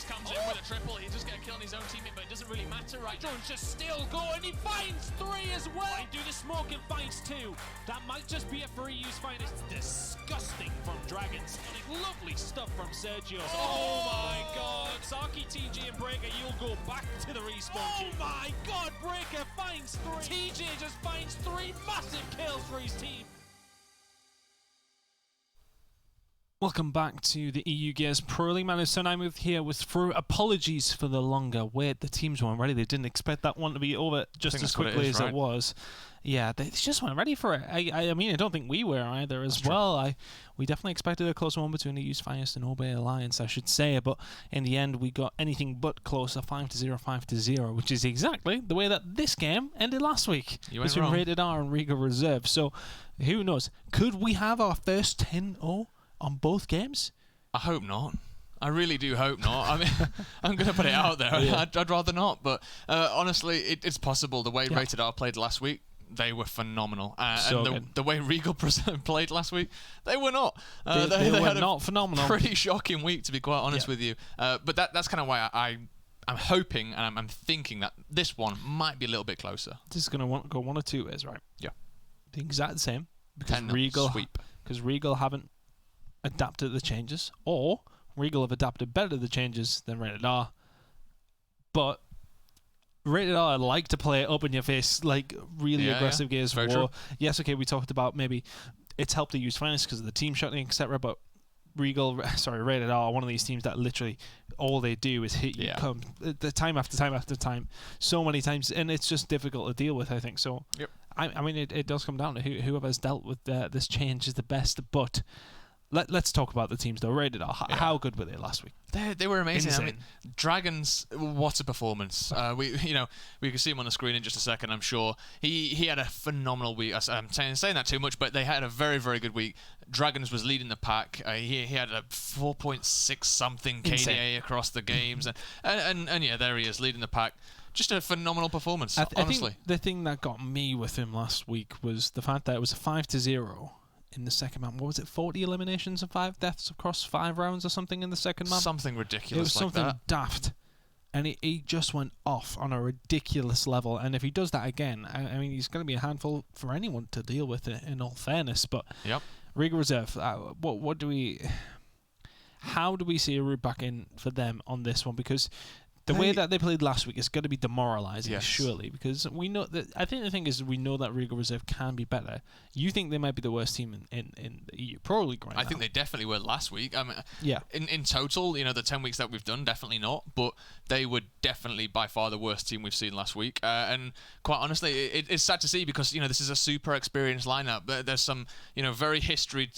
comes in with a triple. He does get a kill on his own teammate, but it doesn't really matter right now. Just still going. He finds 3 as well. He do the smoke and finds 2. That might just be a free use find. It's disgusting from Dragons. Lovely stuff from Sergio. Oh my god. Saki, TJ and Breaker, you'll go back to the respawn. Oh my god, Breaker finds 3. TJ just finds 3 massive kills for his team. Welcome back to the EU Gears Pro League. Man, so I moved here with through apologies for the longer wait. The teams weren't ready. They didn't expect that one to be over just as quickly as it was. Yeah, they just weren't ready for it. I mean, I don't think we were either as well. We definitely expected a close one between the EU's Finest and Obey Alliance, I should say. But in the end, we got anything but closer, 5-0, 5-0, which is exactly the way that this game ended last week. Between Rated R and Regal Reserve. So, who knows? Could we have our first 10-0? On both games? I hope not. I really do hope not. I mean, I'm going to put it out there. Yeah. I'd rather not, but honestly, it's possible. The way Rated R played last week, they were phenomenal. And the way Regal played last week, they were not. They were not phenomenal. Pretty shocking week, to be quite honest with you. But that's kind of why I'm hoping and I'm thinking that this one might be a little bit closer. This is going to go 1 or 2 ways, right? Yeah. The exact same. Because Regal haven't adapted the changes, or Regal have adapted better to the changes than Rated R. But Rated R like to play up in your face, like really aggressive Gears of War. Yes, okay, we talked about maybe it's helped to use Finest because of the team shutting, etc. But Rated R, one of these teams that literally all they do is hit you the time after time after time, so many times, and it's just difficult to deal with, I think. So, I mean, it does come down to whoever's dealt with this change is the best, but let's talk about the teams though. Rated R, how good were they last week? They were amazing. Insane. I mean, Dragons, what a performance! We can see him on the screen in just a second. I'm sure he had a phenomenal week. I'm saying that too much, but they had a very, very good week. Dragons was leading the pack. He had a 4.6 something KDA across the games, and yeah, there he is leading the pack. Just a phenomenal performance. Honestly, I think the thing that got me with him last week was the fact that it was a 5-0. In the second map, what was it? 40 eliminations and 5 deaths across 5 rounds or something in the second map. Something ridiculous. It was something daft, and he just went off on a ridiculous level. And if he does that again, I mean, he's going to be a handful for anyone to deal with it. In all fairness, but Regal Reserve. How do we see a route back in for them on this one? Because the way that they played last week is going to be demoralising, surely, because we know that. I think the thing is, we know that Regal Reserve can be better. You think they might be the worst team in the EU Pro League right now? I think they definitely were last week. I mean, in total, the 10 weeks that we've done, definitely not. But they were definitely by far the worst team we've seen last week. And quite honestly, it's sad to see because this is a super experienced lineup. There's some very historied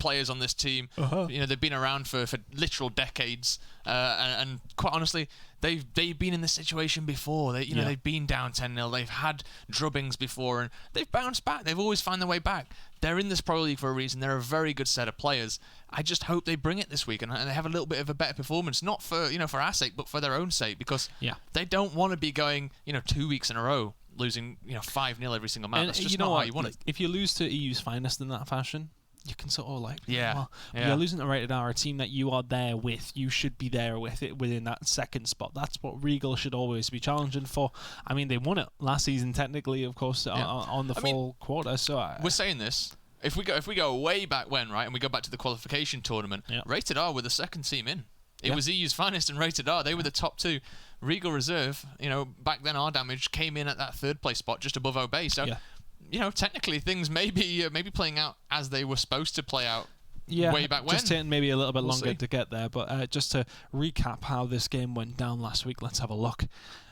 players on this team. They've been around for literal decades. And quite honestly, they've been in this situation before. They've been down 10-0. They've had drubbings before, and they've bounced back. They've always found their way back. They're in this Pro League for a reason. They're a very good set of players. I just hope they bring it this week and they have a little bit of a better performance, not for for our sake, but for their own sake, because they don't want to be going 2 weeks in a row losing 5-0 every single match. That's just not how you want it. If you lose to EU's Finest in that fashion, you can sort of you're losing to Rated R, a team that you are there with. You should be there with it within that second spot. That's what Regal should always be challenging for. I mean, they won it last season, technically, of course, on the full quarter. So we're saying this. If we go way back when, right, and we go back to the qualification tournament, Rated R were the second team in. It was EU's Finest and Rated R. They were the top two. Regal Reserve, back then our damage came in at that third place spot, just above Obey. So. Technically things may be playing out as they were supposed to play out way back when. Just taking maybe a little bit longer to get there. But just to recap how this game went down last week, let's have a look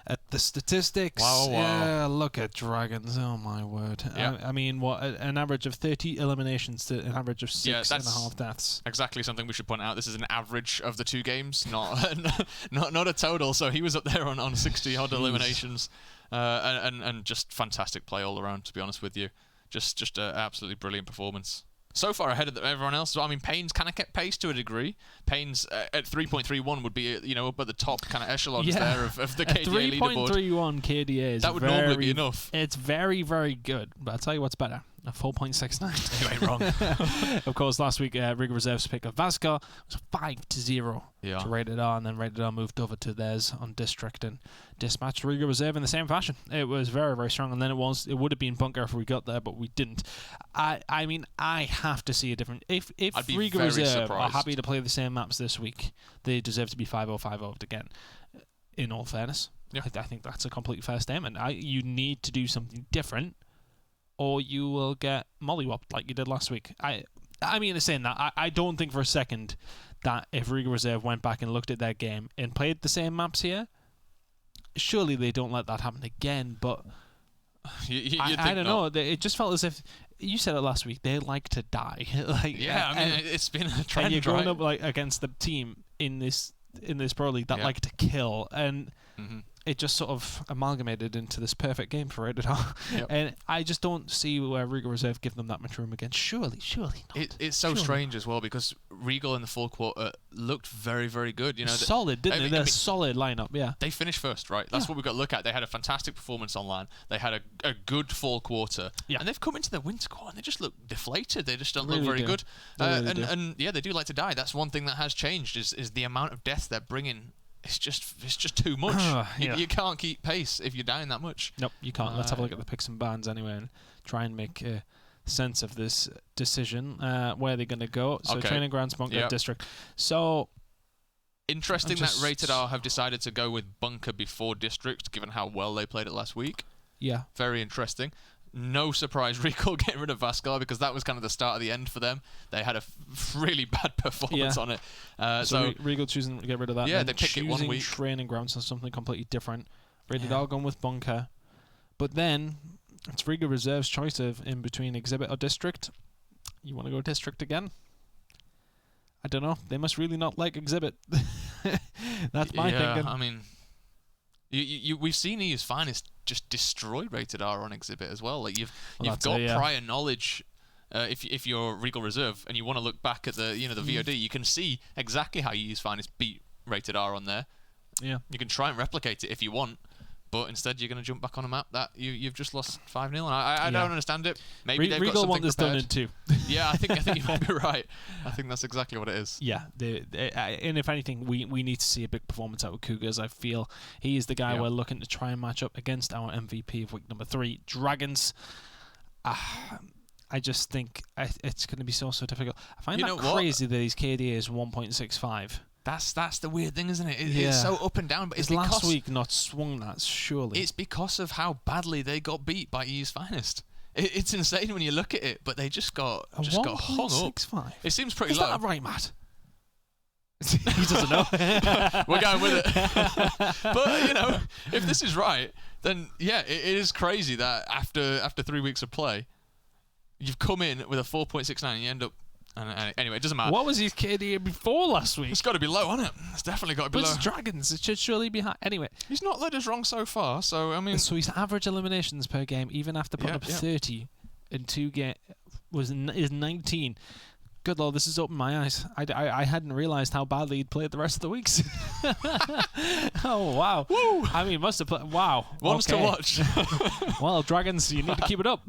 at the statistics. Wow. Yeah, look at Dragons. Oh, my word. I mean, an average of 30 eliminations to an average of 6.5 deaths. Exactly something we should point out. This is an average of the 2 games, not a total. So he was up there on 60-odd eliminations. And just fantastic play all around, to be honest with you. Just an absolutely brilliant performance. So far ahead of everyone else. So, I mean, Payne's kind of kept pace to a degree. Payne's at 3.31 would be, up at the top kind of echelons there of the KDA leaderboard. 3.31 KDA is that would normally be enough. It's very, very good. But I'll tell you what's better. A 4.69. You ain't wrong. Of course, last week, Regal Reserve's pick of Vascar was 5-0 to Rated R, and then Rated R moved over to theirs on District and dispatched Regal Reserve in the same fashion. It was very, very strong, and then it would have been Bunker if we got there, but we didn't. I mean, I have to see a different... If Regal Reserve are happy to play the same maps this week, they deserve to be 5-0, 5-0 again, in all fairness. Yeah. I think that's a complete fair statement. You need to do something different, or you will get mollywopped like you did last week. I mean, saying that, I don't think for a second that if Regal Reserve went back and looked at their game and played the same maps here, surely they don't let that happen again, but I don't know. It just felt as if, you said it last week, they like to die. It's been a trend, and you're going up against the team in this Pro League that like to kill, and... Mm-hmm. It just sort of amalgamated into this perfect game for Rated R. Yep. And I just don't see where Regal Reserve give them that much room again. Surely not. It's so strange as well, because Regal in the full quarter looked very, very good. Solid, didn't they? They're a solid lineup, yeah. They finished first, right? That's what we've got to look at. They had a fantastic performance online. They had a good fall quarter. Yeah. And they've come into the winter quarter and they just look deflated. They just don't look very good. And they do like to die. That's one thing that has changed is the amount of death they're bringing. It's just too much. You can't keep pace if you're down that much. Nope, you can't. Let's have a look at the picks and bans anyway and try and make sense of this decision. Where they're going to go. So training grounds, Bunker, District. So interesting that Rated R have decided to go with Bunker before District, given how well they played it last week. Yeah. Very interesting. No surprise Regal getting rid of Vascar, because that was kind of the start of the end for them. They had a really bad performance on it. So Regal choosing to get rid of that. Yeah, they picked it 1 week. Training grounds on something completely different. Rated R going with Bunker. But then it's Regal Reserve's choice of in between Exhibit or District. You want to go District again? I don't know. They must really not like Exhibit. That's my thinking. I mean... we've seen EU's Finest just destroy Rated R on Exhibit as well. Like you've got prior knowledge. If you're Regal Reserve and you want to look back at the VOD, you can see exactly how EU's Finest beat Rated R on there. Yeah, you can try and replicate it if you want, but instead you're going to jump back on a map that you've just lost 5-0. And I don't understand it. Maybe they've Regal got want this prepared. done in 2. Yeah, I think you might be right. I think that's exactly what it is. Yeah, and if anything, we need to see a big performance out of Cougars. I feel he is the guy we're looking to try and match up against our MVP of week number 3, Dragons. I just think it's going to be so difficult. I find that crazy that his KD is 1.65. That's the weird thing, isn't it? It's so up and down. But it's because last week not swung that, surely. It's because of how badly they got beat by EU's Finest. It's insane when you look at it, but they just got hung up. It seems pretty low. Is that right, Matt? He doesn't know. We're going with it. But if this is right, then it is crazy that after 3 weeks of play, you've come in with a 4.69 and you end up. Anyway, it doesn't matter. What was his KD before last week? It's got to be low, hasn't it? It's definitely got to be low. But it's Dragons. It should surely be high. Anyway. He's not led us wrong so far, so I mean... So his average eliminations per game, even after putting up 30 in 2 games, is 19. Good Lord, this has opened my eyes. I hadn't realised how badly he'd played the rest of the weeks. Oh, wow. Woo! I mean, must have played... Wow. Ones to watch. Well, Dragons, you need to keep it up.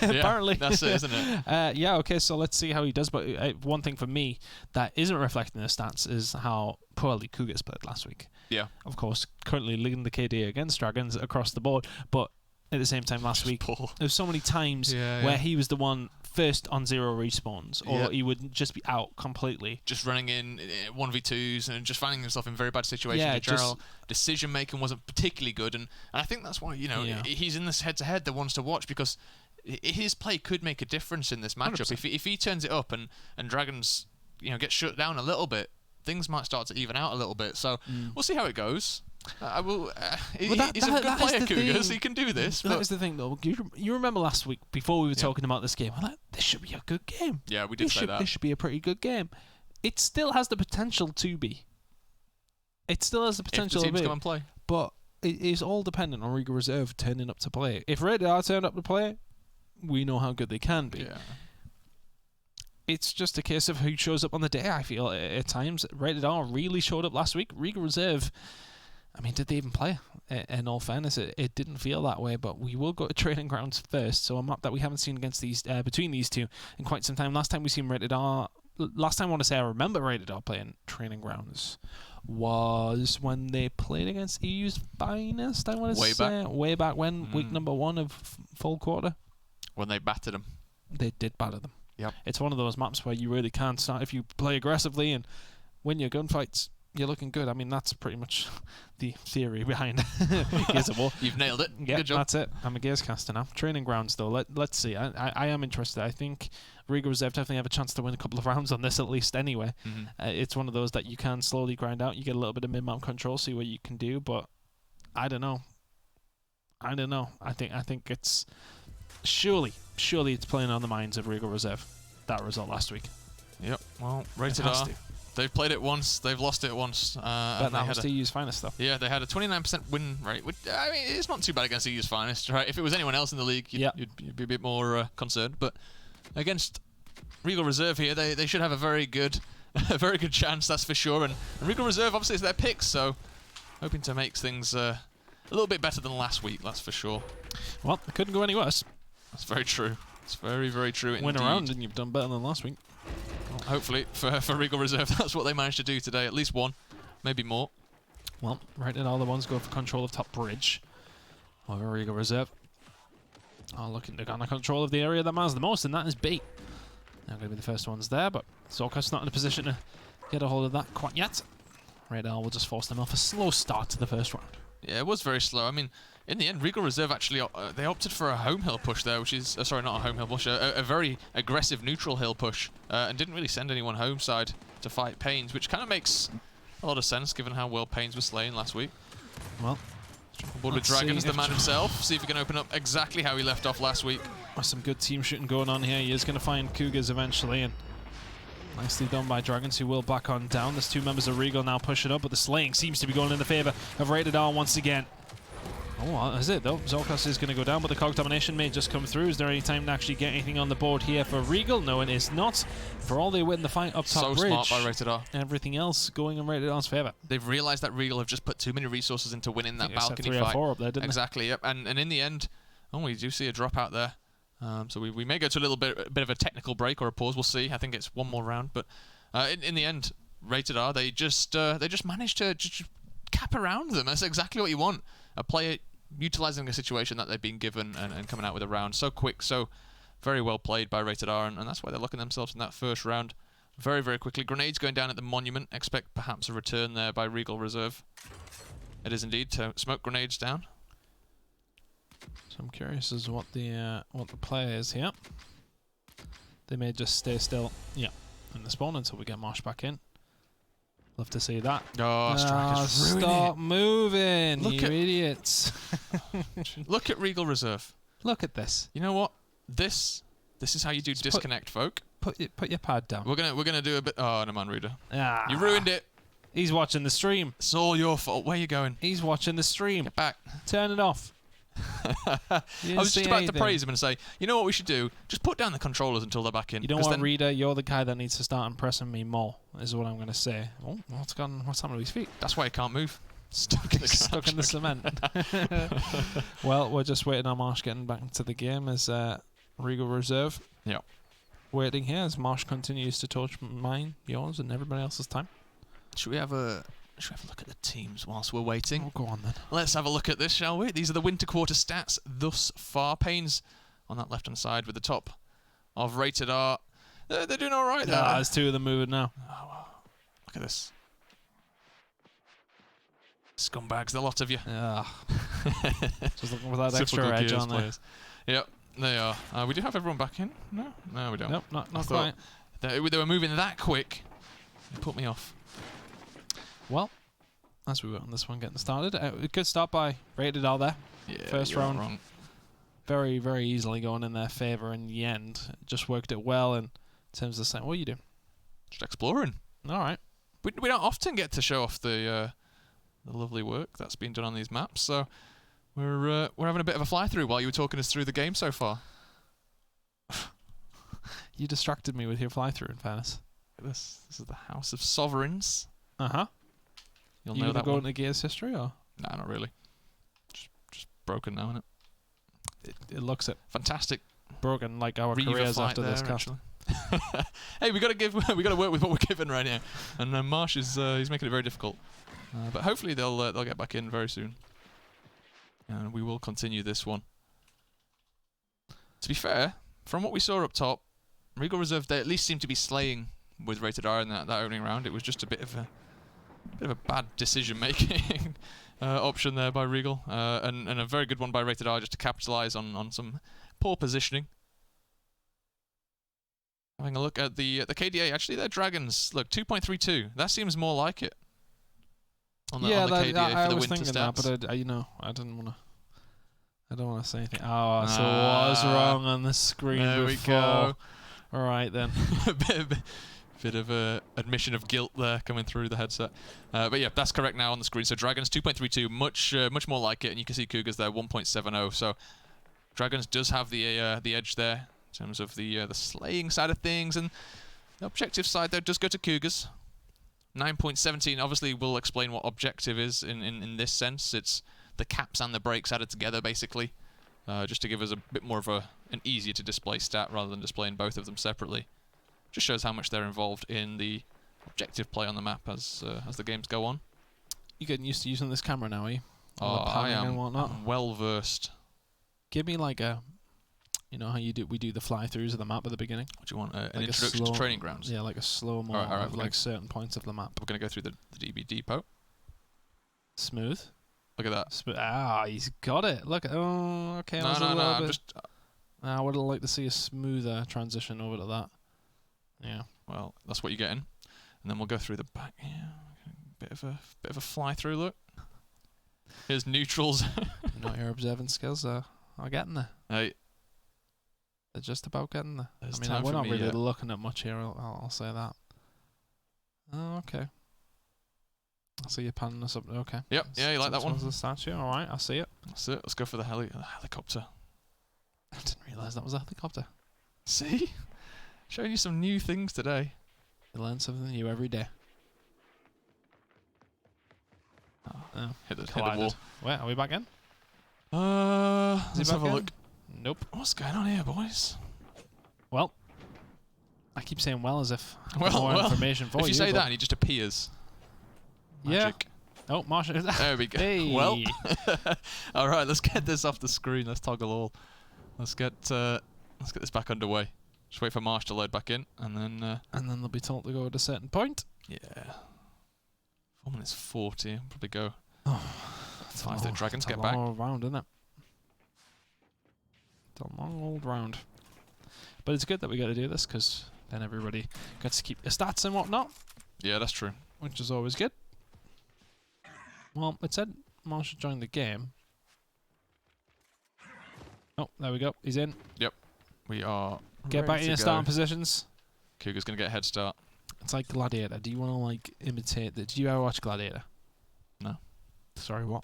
Apparently. That's it, isn't it? Okay, so let's see how he does. But one thing for me that isn't reflecting the stats is how poorly Cougars played last week. Yeah. Of course, currently leading the KD against Dragons across the board. But at the same time, last week, there was so many times where he was the one first on 0 respawns, or he would just be out completely. Just running in 1v2s and just finding himself in very bad situations in general. Decision making wasn't particularly good, and I think that's why he's in this head-to-head that wants to watch, because his play could make a difference in this matchup. If he turns it up and Dragons get shut down a little bit, things might start to even out a little bit. So we'll see how it goes. I will. He's a good player, Cougars. He can do this. That was the thing, though. You remember last week before we were talking about this game? I'm like, this should be a good game. Yeah, we did say that. This should be a pretty good game. It still has the potential to be. It still has the potential if the teams to be. come and play. But it is all dependent on Regal Reserve turning up to play. If Rated R turned up to play, we know how good they can be. Yeah. It's just a case of who shows up on the day, I feel, at times. Rated R really showed up last week. Regal Reserve... I mean, did they even play? In all fairness, it didn't feel that way, but we will go to training grounds first. So a map that we haven't seen against these between these two in quite some time. Last time we seen Rated R, last time I want to say I remember Rated R playing training grounds was when they played against EU's Finest. I want to say way back when, week number 1 of full quarter. When they battered them. They did batter them. Yep. It's one of those maps where you really can't start if you play aggressively and win your gunfights. You're looking good. I mean, that's pretty much the theory behind Gears of War. You've nailed it. Yeah, good job. That's it. I'm a Gears caster now. Training grounds, though. Let's see. I am interested. I think Regal Reserve definitely have a chance to win a couple of rounds on this at least anyway. It's one of those that you can slowly grind out. You get a little bit of mid-map control, see what you can do, but I don't know. I think it's... Surely it's playing on the minds of Regal Reserve, that result last week. Yep. Well, Rated R. They've played it once, they've lost it once. But that was EU's Finest, though. Yeah, they had a 29% win rate. Which, I mean, it's not too bad against EU's Finest, right? If it was anyone else in the league, you'd be a bit more concerned. But against Regal Reserve here, they should have a very good chance, that's for sure. And Regal Reserve, obviously, is their pick, so hoping to make things a little bit better than last week, that's for sure. Well, it couldn't go any worse. That's very true. It's very, very true indeed. Win a round and you've done better than last week. Well, hopefully, for Regal Reserve, that's what they managed to do today. At least one, maybe more. Well, right now the ones go for control of top bridge. Over Regal Reserve. Looking to gain control of the area that matters the most, and that is B. They're going to be the first ones there, but Zorka's not in a position to get a hold of that quite yet. Radar will just force them off a slow start to the first round. Yeah, it was very slow. I mean, in the end, Regal Reserve actually they opted for a home hill push there, which is sorry, not a home hill push, a very aggressive neutral hill push, and didn't really send anyone home side to fight Pains, which kind of makes a lot of sense given how well Pains was slain last week. Well, on board with Dragons, the man himself. See if he can open up exactly how he left off last week. Some good team shooting going on here. He is going to find Cougars eventually, and nicely done by Dragons, who will back on down. There's 2 members of Regal now pushing up, but the slaying seems to be going in the favour of Rated R once again. Oh, is it though? Zorkas is going to go down, but the Cog Domination may just come through. Is there any time to actually get anything on the board here for Regal? No, it is not. For all they win the fight up top bridge. So smart by Rated R. Everything else going in Rated R's favour. They've realised that Regal have just put too many resources into winning that balcony 3 fight. Or 4 up there, didn't exactly, yep. And in the end, we do see a drop out there. So we may go to a bit of a technical break or a pause. We'll see. I think it's one more round, but in the end, Rated R, they just managed to just cap around them. That's exactly what you want. A player utilising a situation that they've been given and coming out with a round so quick, so very well played by Rated R, and that's why they're locking themselves in that first round very, very quickly. Grenades going down at the monument. Expect perhaps a return there by Regal Reserve. It is indeed to smoke grenades down. So I'm curious as to what the play is here. They may just stay still, in the spawn until we get Marsh back in. Love to see that. Oh, Striker's ruining stop moving, you idiots. Look at Regal Reserve. Look at this. You know what? This is how you do disconnect, folk. Put your pad down. We're gonna do a bit. Oh, no, man, Reader. You ruined it. He's watching the stream. It's all your fault. Where are you going? He's watching the stream. Get back. Turn it off. I was just about to praise him and say, you know what we should do? Just put down the controllers until they're back in. You know what, Reader? You're the guy that needs to start impressing me more, is what I'm going to say. Oh, what's happened to his feet? That's why he can't move. Stuck in the cement. Well, we're just waiting on Marsh getting back into the game as Regal Reserve. Yeah. Waiting here as Marsh continues to torch mine, yours, and everybody else's time. Should we have a look at the teams whilst we're waiting? Oh, go on then. Let's have a look at this, shall we? These are the winter quarter stats thus far. Pains on that left-hand side with the top of Rated R. They're doing all right there. There's 2 of them moving now. Oh, wow. Look at this. Scumbags, the lot of you. Yeah. Just looking for that extra edge on there. Yep, they are. We do have everyone back in. No, we don't. Nope, not quite. They were moving that quick. They put me off. Well, as we were on this one getting started, a good start by Rated R there. Yeah, first round, wrong. Very, very easily going in their favour in the end. Just worked it well in terms of saying, what are you doing? Just exploring. All right. We don't often get to show off the lovely work that's been done on these maps, so we're having a bit of a fly through while you were talking us through the game so far. You distracted me with your fly through, in fairness. This is the House of Sovereigns. Uh-huh. You'll you know that go one. into Gears history, or? Nah, not really. Just broken now, isn't it? It looks it. Fantastic. Broken like our careers after this cast. Hey, we got to work with what we're given right now, and Marsh is he's making it very difficult. But hopefully they'll get back in very soon, and we will continue this one. To be fair, from what we saw up top, Regal Reserve, they at least seem to be slaying with Rated R in that opening round. It was just a bit of a bad decision-making option there by Regal, and a very good one by Rated R just to capitalise on some poor positioning. Having a look at the KDA, actually their Dragons, look, 2.32. That seems more like it. On the KDA for the winter stats. That, but I didn't want to. I don't want to say anything. Oh, so I was wrong on the screen there before. We go. All right then. bit of a admission of guilt there coming through the headset. But yeah, that's correct now on the screen. So Dragons 2.32, much more like it, and you can see Cougars there 1.70. So Dragons does have the edge there in terms of the slaying side of things, and the objective side though does go to Cougars. 9.17. Obviously, we'll explain what objective is in this sense. It's the caps and the breaks added together, basically, just to give us a bit more of an easier to display stat rather than displaying both of them separately. Just shows how much they're involved in the objective play on the map as the games go on. You getting used to using this camera now, are you? Oh, I am. I'm well versed. Give me like a, how we do the fly-throughs of the map at the beginning. What do you want? An introduction to training grounds? Yeah, like a slow-mo of like certain points of the map. We're going to go through the DB depot. Smooth. Look at that. He's got it. Look. Oh, okay. No. I would have liked to see a smoother transition over to that. Yeah. Well, that's what you're getting. And then we'll go through the back. Yeah. Bit of a fly-through look. Here's neutrals. Your observing skills are getting there. Hey. They're just about getting there. We're not really looking at much here. I'll say that. Oh, okay. I see you panning us up. Okay. Yep. Yeah, you like that one? The statue. All right, I see it. That's it. Let's go for the helicopter. I didn't realise that was a helicopter. See? Showing you some new things today. You learn something new every day. Hit the wall. Wait, are we back in? Let's have a look. Nope. What's going on here, boys? Well, I keep saying well as if more information for you. If you say that and he just appears. Magic. Yeah. Oh, Marsh. There we go. Hey. Well. All right, let's get this off the screen. Let's toggle all. Let's get this back underway. Just wait for Marsh to load back in, and then they'll be told to go at a certain point. Yeah. 4 minutes 40. I'll probably go. Oh, 5 the Dragons get back. It's a long old round, isn't it? It's a long old round. But it's good that we get to do this, because then everybody gets to keep their stats and whatnot. Yeah, that's true. Which is always good. Well, it said Marsh should join the game. Oh, there we go. He's in. Yep. We are. Get back in your starting positions. Cougar's going to get a head start. It's like Gladiator. Do you want to like imitate that? Did you ever watch Gladiator? No. Sorry, what?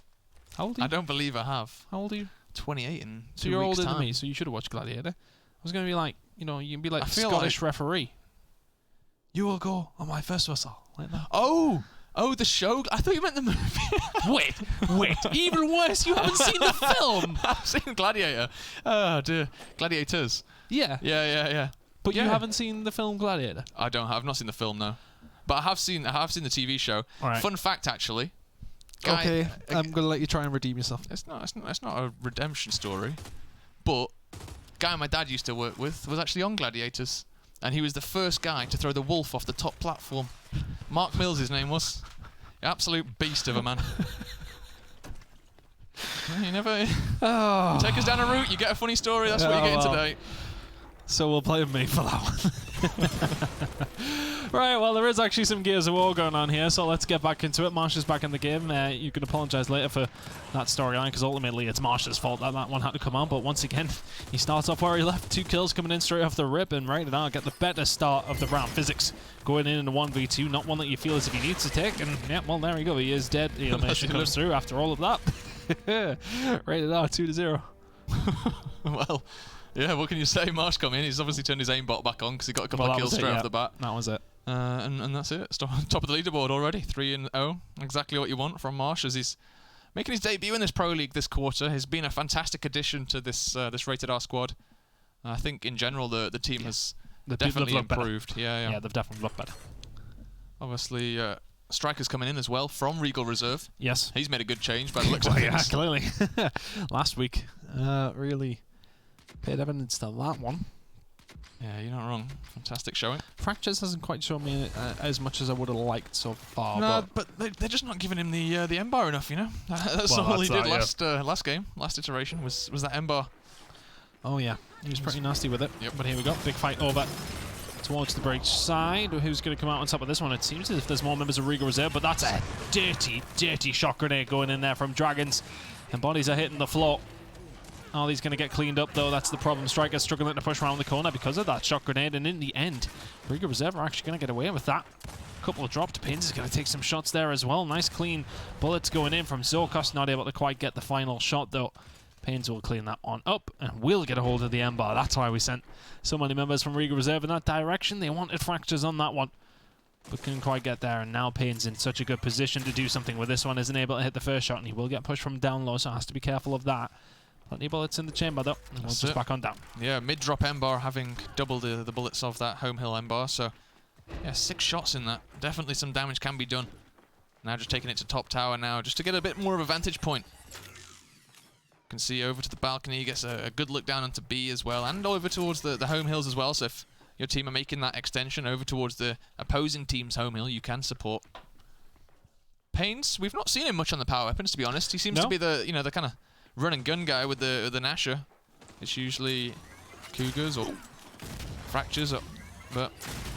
How old are you? I don't believe I have. How old are you? 28 in 2 weeks' So you're older time. than me, so you should have watched Gladiator. I was going to be like, you can be like Scottish referee. You will go on my first whistle. Like that. Oh, the show. I thought you meant the movie. wait. Even worse, you haven't seen the film. I've seen Gladiator. Oh dear. Gladiators. Yeah. Yeah. But you haven't seen the film Gladiator? I don't. I've not seen the film, no. But I have seen the TV show. Right. Fun fact, actually. Okay, I'm gonna let you try and redeem yourself. It's not a redemption story, but guy my dad used to work with was actually on Gladiators, and he was the first guy to throw the wolf off the top platform. Mark Mills, his name was. Absolute beast of a man. You never take us down a route, you get a funny story. That's what you're getting today. So we'll play me for that one. Right, well, there is actually some Gears of War going on here, so let's get back into it. Marsh is back in the game. You can apologise later for that storyline, because ultimately it's Marsh's fault that one had to come on. But once again, he starts off where he left. 2 kills coming in straight off the rip, and right now get the better start of the round. Physics going in a 1v2, not one that you feel as if he needs to take. And yeah, well, there we go. He is dead. The elimination comes through after all of that. Rated R 2-0. Well, yeah, what can you say? Marsh come in. He's obviously turned his aimbot back on because he got a couple of kills straight off the bat. That was it. And that's it. Top of the leaderboard already. 3-0. Exactly what you want from Marsh as he's making his debut in this Pro League this quarter. Has been a fantastic addition to this Rated R squad. I think in general the team has definitely improved. Yeah, they've definitely looked better. Obviously, Striker's coming in as well from Regal Reserve. Yes. He's made a good change by the looks of things. Yeah, clearly. Last week, really paid evidence to that one. Yeah, you're not wrong. Fantastic showing. Fractures hasn't quite shown me as much as I would have liked so far. No, but they're just not giving him the M-bar enough, you know? That's all he did last game. Last iteration was that M-bar. Oh, yeah. He was pretty nasty with it. Yep. But here we go. Big fight over towards the break side. Who's going to come out on top of this one? It seems as if there's more members of Regal Reserve, but that's a dirty, dirty shot grenade going in there from Dragons. And bodies are hitting the floor. Oh, he's going to get cleaned up, though. That's the problem. Striker's struggling to push around the corner because of that shot grenade. And in the end, Regal Reserve are actually going to get away with that. A couple of dropped pins. He's going to take some shots there as well. Nice, clean bullets going in from Zorkos. Not able to quite get the final shot, though. Pains will clean that one up and will get a hold of the M-bar. That's why we sent so many members from Regal Reserve in that direction. They wanted Fractures on that one, but couldn't quite get there. And now Pain's in such a good position to do something with this one. Isn't able to hit the first shot, and he will get pushed from down low, so has to be careful of that. Plenty of bullets in the chamber, though. And we'll just back on down. Yeah, mid-drop M-bar having double the bullets of that home hill M-bar. So, yeah, 6 shots in that. Definitely some damage can be done. Now just taking it to top tower now, just to get a bit more of a vantage point. Can see over to the balcony, gets a good look down onto B as well, and over towards the home hills as well. So if your team are making that extension over towards the opposing team's home hill, you can support. Pains, we've not seen him much on the power weapons, to be honest. He seems to be the kind of run and gun guy with the Nasher. It's usually Cougars or Fractures, but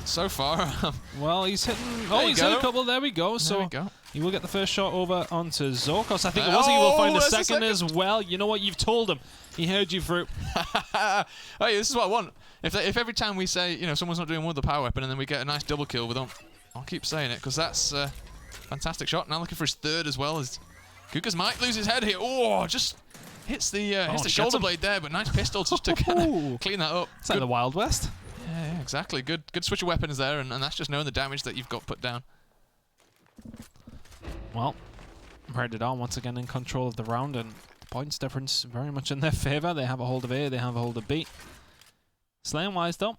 so far, well, he's hitting. Oh, he's hit a couple. There we go. So there we go. He will get the first shot over onto Zorkos. I think it was. He will find a second as well. You know what? You've told him. He heard you through. Hey, this is what I want. If every time we say, you know, someone's not doing well with the power weapon and then we get a nice double kill with them, I'll keep saying it because that's a fantastic shot. Now looking for his third as well. As Cougars might lose his head here. Oh, just hits the shoulder blade there, but nice pistol just to kind of clean that up. It's like the Wild West. Yeah, exactly. Good switch of weapons there, and that's just knowing the damage that you've got put down. Well, Rated R once again in control of the round, and points difference very much in their favour. They have a hold of A, they have a hold of B. Slaying-wise, though,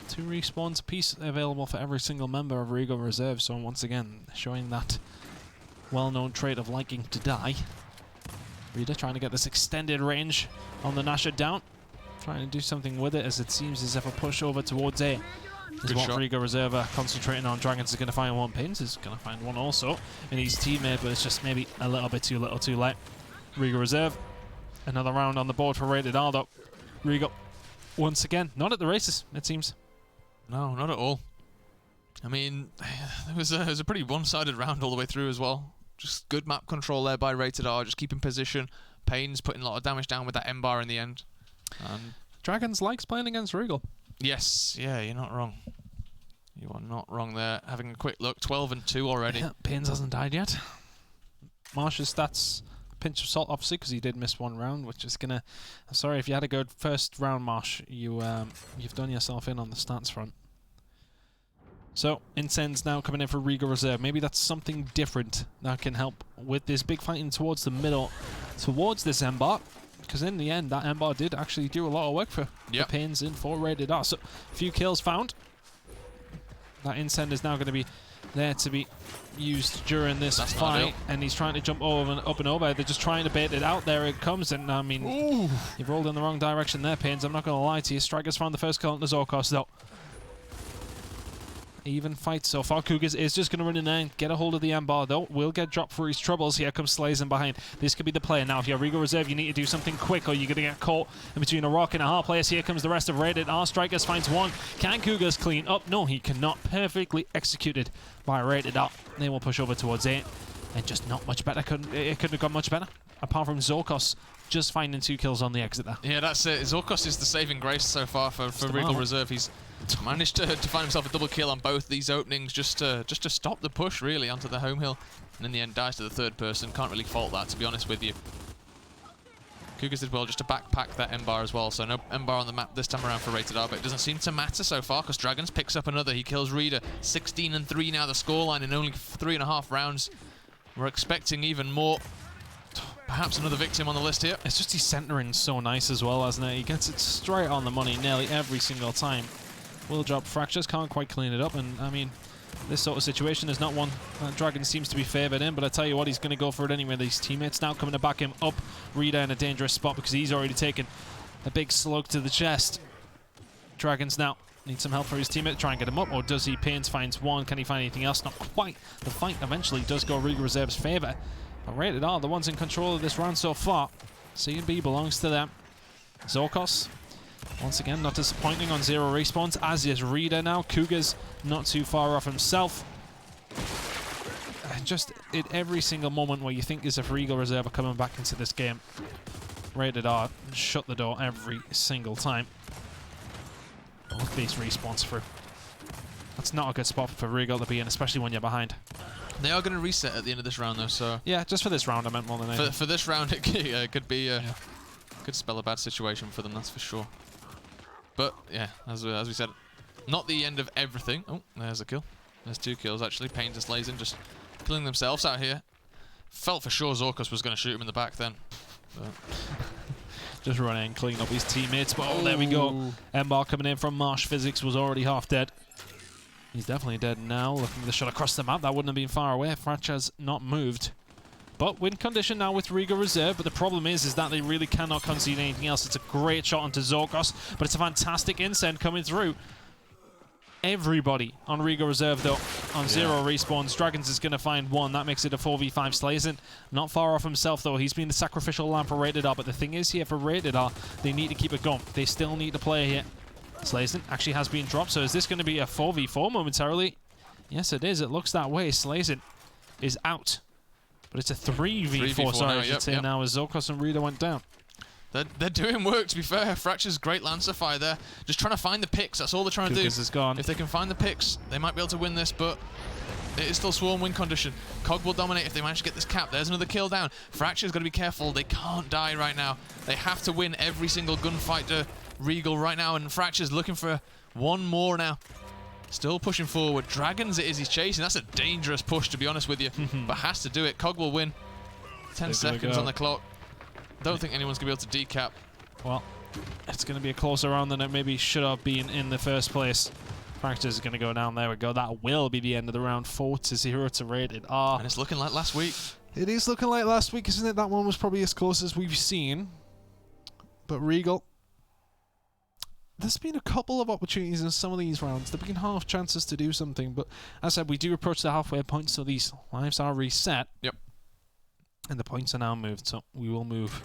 2 respawns apiece available for every single member of Regal Reserve, so once again, showing that well-known trait of liking to die. Rita trying to get this extended range on the Nasher down. Trying to do something with it, as it seems as if a push over towards A is what Regal Reserve are concentrating on. Dragons is going to find one. Pains is going to find one also in his teammate, but it's just maybe a little bit too little too late. Regal Reserve, another round on the board for Rated R, though. Regal, once again, not at the races, it seems. No, not at all. I mean, it was a pretty one-sided round all the way through as well. Just good map control there by Rated R, just keeping position. Pains putting a lot of damage down with that M-bar in the end. Dragons likes playing against Regal. Yes, yeah, you're not wrong. You are not wrong there. Having a quick look, 12-2 already. Yeah, Pains hasn't died yet. Marsh's stats, pinch of salt, obviously, because he did miss one round, which is gonna. I'm sorry if you had a good first round, Marsh. You've done yourself in on the stats front. So Incense now coming in for Regal Reserve. Maybe that's something different that can help with this big fighting towards the middle, towards this M-bar. Because in the end, that M-bar did actually do a lot of work for the Pains in for Rated R. So, a few kills found. That Incend is now going to be there to be used during this fight. And he's trying to jump over and up and over. They're just trying to bait it out. There it comes. And, I mean, you've rolled in the wrong direction there, Pains. I'm not going to lie to you. Strikers found the first kill on the Zorkos, though. Even fight so far. Cougars is just going to run in there and get a hold of the M-bar, though. Will get dropped for his troubles. Here comes Slays in behind. This could be the player. Now, if you're Regal Reserve, you need to do something quick or you're going to get caught in between a rock and a hard place. Here comes the rest of Rated R. Strikers finds one. Can Cougars clean up? No, he cannot. Perfectly executed by Rated R. They will push over towards A. And just not much better. It couldn't have gone much better. Apart from Zorkos just finding 2 kills on the exit there. Yeah, that's it. Zorkos is the saving grace so far for Regal Reserve. He's managed to find himself a double kill on both these openings just to stop the push, really, onto the home hill. And in the end, dies to the third person. Can't really fault that, to be honest with you. Cougars did well just to backpack that M-bar as well. So no M-bar on the map this time around for Rated R, but it doesn't seem to matter so far because Dragons picks up another. He kills Reader. 16-3 now the scoreline in only 3.5 rounds. We're expecting even more. Perhaps another victim on the list here. It's just he's centering so nice as well, hasn't it? He gets it straight on the money nearly every single time. Will drop fractures, can't quite clean it up, and I mean, this sort of situation is not one that Dragon seems to be favoured in, but I tell you what, he's going to go for it anyway. These teammates now coming to back him up. Rita in a dangerous spot because he's already taken a big slug to the chest. Dragons now need some help for his teammate to try and get him up, or does he? Pains finds one. Can he find anything else? Not quite. The fight eventually does go Regal Reserve's favour. But Rated R, the ones in control of this round so far. C&B belongs to them. Zorkos, once again, not disappointing on 0 respawns, as is Rita now. Cougar's not too far off himself. Just at every single moment where you think as if Regal Reserve are coming back into this game, Rated R shut the door every single time. Both these respawns through. That's not a good spot for Regal to be in, especially when you're behind. They are going to reset at the end of this round, though, so... Yeah, just for this round, I meant more than anything. For this round, it could be... could spell a bad situation for them, that's for sure. But, yeah, as we said, not the end of everything. Oh, there's a kill. There's 2 kills, actually. Pains and Slazin just killing themselves out here. Felt for sure Zorkos was going to shoot him in the back then. Just running and cleaning up his teammates. But, oh, there we go. Embar coming in from Marsh Physics was already half dead. He's definitely dead now. Looking for the shot across the map. That wouldn't have been far away. Fracture's not moved. But win condition now with Regal Reserve. But the problem is that they really cannot concede anything else. It's a great shot onto Zorkos, but it's a fantastic incend coming through. Everybody on Regal Reserve, though, on 0 respawns. Dragons is going to find 1. That makes it a 4v5. Slazin not far off himself, though. He's been the sacrificial lamb for Rated R. But the thing is here for Rated R, they need to keep it going. They still need to play here. Slazin actually has been dropped, so is this going to be a 4v4 momentarily? Yes, it is. It looks that way. Slazin is out. But it's a 3v4, sorry, I should say now, as Zorkos and Rita went down. They're doing work, to be fair. Fracture's great Lancer fire there. Just trying to find the picks. That's all they're trying to do. Is gone. If they can find the picks, they might be able to win this, but it is still Swarm win condition. Cog will dominate if they manage to get this cap. There's another kill down. Fracture's got to be careful. They can't die right now. They have to win every single gunfight to Regal right now, and Fracture's looking for one more now. Still pushing forward. Dragons it is he's chasing. That's a dangerous push, to be honest with you, but has to do it. Cog will win. 10 seconds on the clock. Don't think anyone's going to be able to decap. Well, it's going to be a closer round than it maybe should have been in the first place. Fractures is going to go down. There we go. That will be the end of the round. 4-0 to Rated R. And it's looking like last week. It is looking like last week, isn't it? That one was probably as close as we've seen. But Regal, there's been a couple of opportunities in some of these rounds. There have been half chances to do something. But as I said, we do approach the halfway point, so these lives are reset. Yep. And the points are now moved, so we will move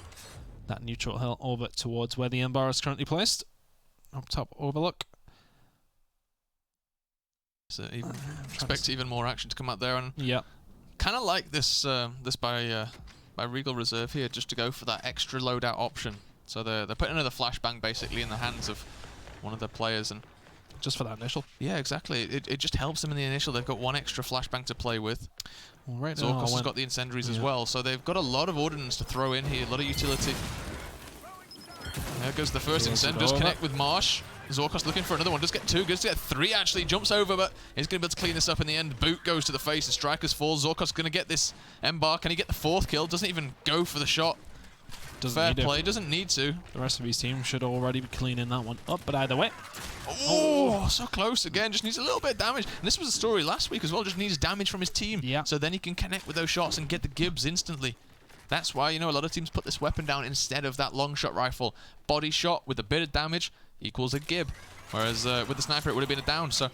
that neutral hill over towards where the Embar is currently placed. Up top overlook. So expect even more action to come out there, and yeah, kind of like this by Regal Reserve here, just to go for that extra loadout option. So they're putting another flashbang basically in the hands of one of their players, and just for that initial. Yeah, exactly. It just helps them in the initial. They've got one extra flashbang to play with. Well, right Zorkos has got the incendiaries as well, so they've got a lot of ordnance to throw in here, a lot of utility. There goes the first incend, does connect with Marsh. Zorkos looking for another one, does get 2, does get 3 actually, jumps over, but he's going to be able to clean this up in the end. Boot goes to the face, the Strikers fall. Zorkos going to get this Embar. Can he get the 4th kill? Doesn't even go for the shot. Fair play, doesn't need to. The rest of his team should already be cleaning that one up, but either way. Oh, so close again. Just needs a little bit of damage. And this was a story last week as well. Just needs damage from his team. Yeah. So then he can connect with those shots and get the Gibbs instantly. That's why, you know, a lot of teams put this weapon down instead of that long shot rifle. Body shot with a bit of damage equals a Gib. Whereas with the sniper, it would have been a down. So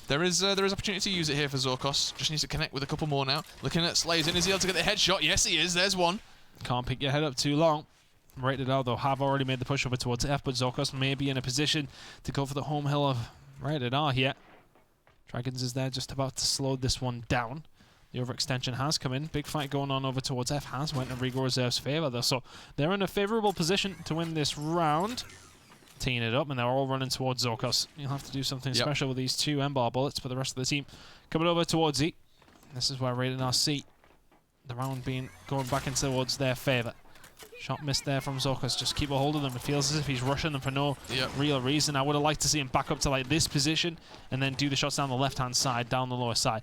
there is opportunity to use it here for Zorkos. Just needs to connect with a couple more now. Looking at Slazin. Is he able to get the headshot? Yes, he is. There's one. Can't pick your head up too long. Rated R, though, have already made the push over towards F, but Zorkos may be in a position to go for the home hill of Rated R here. Dragons is there just about to slow this one down. The overextension has come in. Big fight going on over towards F has went in Regal Reserve's favour, though, so they're in a favourable position to win this round. Teeing it up, and they're all running towards Zorkos. You'll have to do something special with these 2 Embar bullets for the rest of the team. Coming over towards E. This is where Rated R see the round going back in towards their favour. Shot missed there from Zorkos. Just keep a hold of them. It feels as if he's rushing them for no real reason. I would have liked to see him back up to like this position and then do the shots down the left-hand side, down the lower side.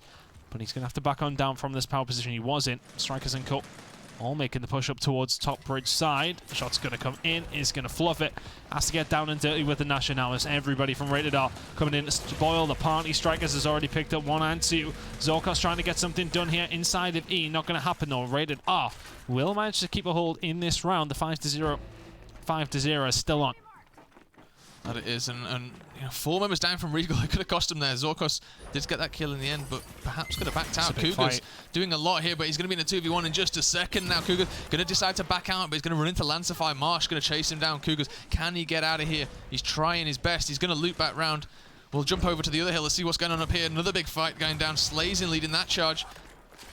But but he's going to have to back on down from this power position he was in. Strikers and Cup all making the push up towards top bridge side. Shot's going to come in, is going to fluff it. Has to get down and dirty with the Nationalis. Everybody from Rated R coming in to spoil the party. Strikers has already picked up 1 and 2. Zorkos trying to get something done here inside of E. Not going to happen though. Rated R will manage to keep a hold in this round. The 5-0 is still on. That it is, and you know, 4 members down from Regal. It could have cost him there. Zorkos did get that kill in the end, but perhaps could have backed out. Cougar's doing a lot here, but he's going to be in a 2v1 in just a second. Now Cougar going to decide to back out, but he's going to run into Lancify. Marsh going to chase him down. Cougars, can he get out of here? He's trying his best. He's going to loop back round. We'll jump over to the other hill to see what's going on up here. Another big fight going down. Slazin leading that charge.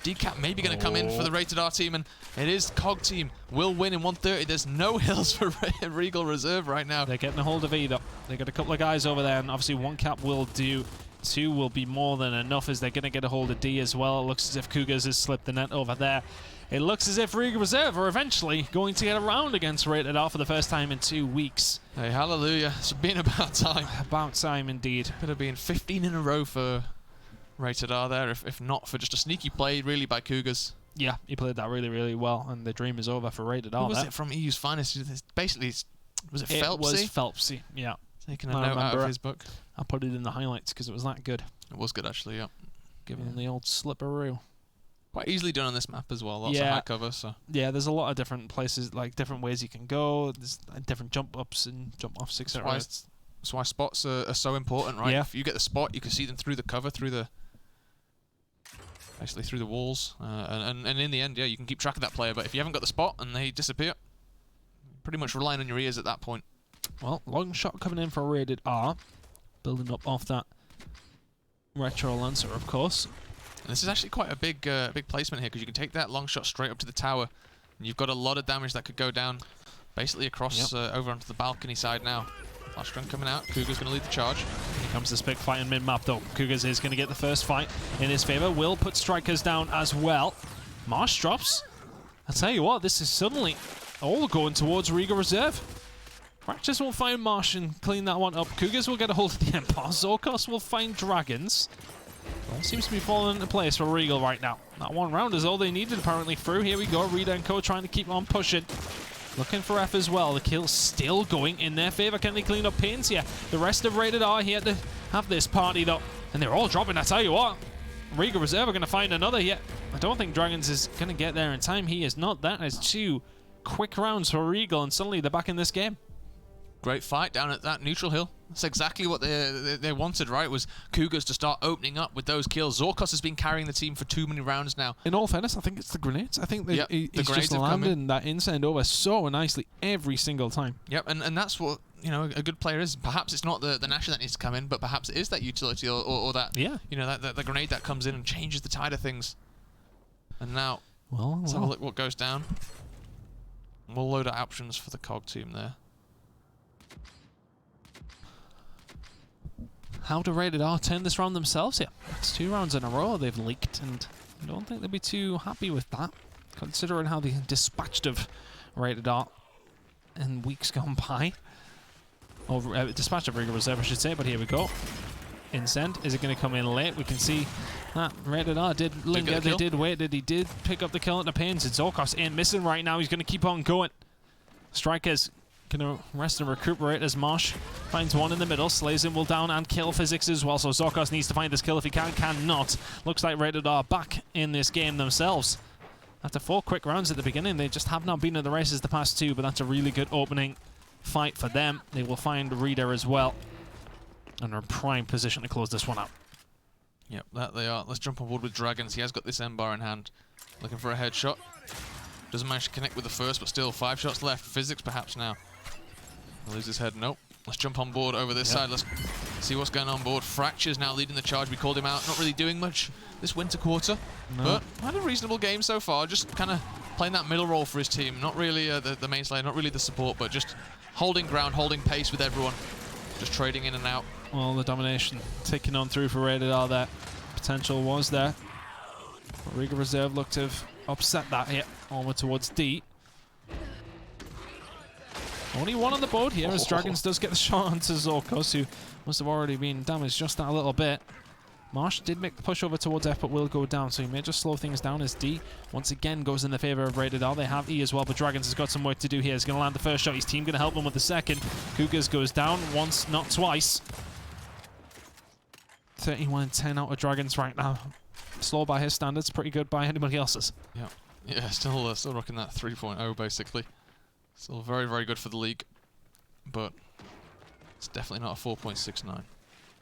Decap maybe going to come in for the Rated R team, and it is COG team will win in 130. There's no hills for Regal Reserve right now. They're getting a hold of E though. They got a couple of guys over there, and obviously 1 cap will do. 2 will be more than enough as they're going to get a hold of D as well. It looks as if Cougars has slipped the net over there. It looks as if Regal Reserve are eventually going to get around against Rated R for the first time in 2 weeks. Hey, hallelujah. It's been about time. About time indeed. Could have been 15 in a row for Rated R there, if not for just a sneaky play really by Cougars. Yeah, he played that really, really well, and the dream is over for Rated R. What was it from EU's finest? Basically, was it Phelpsy? It was Phelpsy, yeah. Taking a note out of his book. I put it in the highlights because it was that good. It was good actually, yeah. Giving him the old slipperoo. Quite easily done on this map as well. Lots of high cover, so. Yeah, there's a lot of different places, like different ways you can go. There's different jump ups and jump offs, etc. That's why spots are so important, right? Yeah. If you get the spot, you can see them through the cover, basically through the walls, and in the end, yeah, you can keep track of that player. But if you haven't got the spot and they disappear, pretty much relying on your ears at that point. Well, long shot coming in for Rated R, building up off that Retro Lancer, of course. And this is actually quite a big placement here because you can take that long shot straight up to the tower, and you've got a lot of damage that could go down, basically across over onto the balcony side now. Flash run coming out. Cougar's going to lead the charge. Here comes this big fight in mid-map, though. Cougars is going to get the first fight in his favor. Will put Strikers down as well. Marsh drops. I'll tell you what, this is suddenly all going towards Regal Reserve. Fractures will find Marsh and clean that one up. Cougars will get a hold of the Empire. Zorkos will find Dragons. All seems to be falling into place for Regal right now. That 1 round is all they needed, apparently, through. Here we go. Rita and Co trying to keep on pushing. Looking for F as well. The kill's still going in their favor. Can they clean up pains here? The rest of Rated R here to have this party, though. And they're all dropping, I tell you what. Regal Reserve are going to find another here. I don't think Dragons is going to get there in time. He is not. That is 2 quick rounds for Regal, and suddenly they're back in this game. Great fight down at that neutral hill. That's exactly what they wanted, right? Was Cougars to start opening up with those kills. Zorkos has been carrying the team for too many rounds now. In all fairness, I think it's the grenades. I think he's just landing that inside over so nicely every single time. Yep, and that's what, you know, a good player is. Perhaps it's not the Nasher that needs to come in, but perhaps it is that utility or that, you know, that the grenade that comes in and changes the tide of things. And now, let's have a look what goes down. We'll load our options for the COG team there. How do Rated R turn this round themselves here? It's 2 rounds in a row they've leaked, and I don't think they'll be too happy with that, considering how they dispatched of Rated R in weeks gone by. Or dispatch of Regal Reserve, I should say, but here we go. Incend, is it going to come in late? We can see that Rated R did linger, they did wait, he did pick up the kill at the pains, and Zorkos ain't missing right now, he's going to keep on going. Strikers going to rest and recuperate as Marsh finds one in the middle. Slays him, will down and kill Physics as well. So Zorkos needs to find this kill if he can. Cannot. Looks like Rated R back in this game themselves. After 4 quick rounds at the beginning, they just have not been in the races the past 2, but that's a really good opening fight for them. They will find Reader as well. And are in prime position to close this one out. Yep, that they are. Let's jump on board with Dragons. He has got this M-bar in hand. Looking for a headshot. Doesn't manage to connect with the first, but still 5 shots left. Physics perhaps now. Lose his head. Nope. Let's jump on board over this side. Let's see what's going on board. Fracture's now leading the charge. We called him out. Not really doing much this winter quarter. But had a reasonable game so far. Just kind of playing that middle role for his team. Not really the main slayer, not really the support, but just holding ground, holding pace with everyone. Just trading in and out. Well, the domination ticking on through for Rated R there. Potential was there. Regal Reserve looked to have upset that hit onward towards D. Only 1 on the board here as Dragons does get the shot onto Zorkos, who must have already been damaged just that a little bit. Marsh did make the push over towards F, but will go down, so he may just slow things down as D once again goes in the favor of Rated R. They have E as well, but Dragons has got some work to do here. He's going to land the first shot. His team going to help him with the second. Cougars goes down once, not twice. 31-10 out of Dragons right now. Slow by his standards, pretty good by anybody else's. Yeah, still rocking that 3.0 basically. Still very, very good for the league, but it's definitely not a 4.69.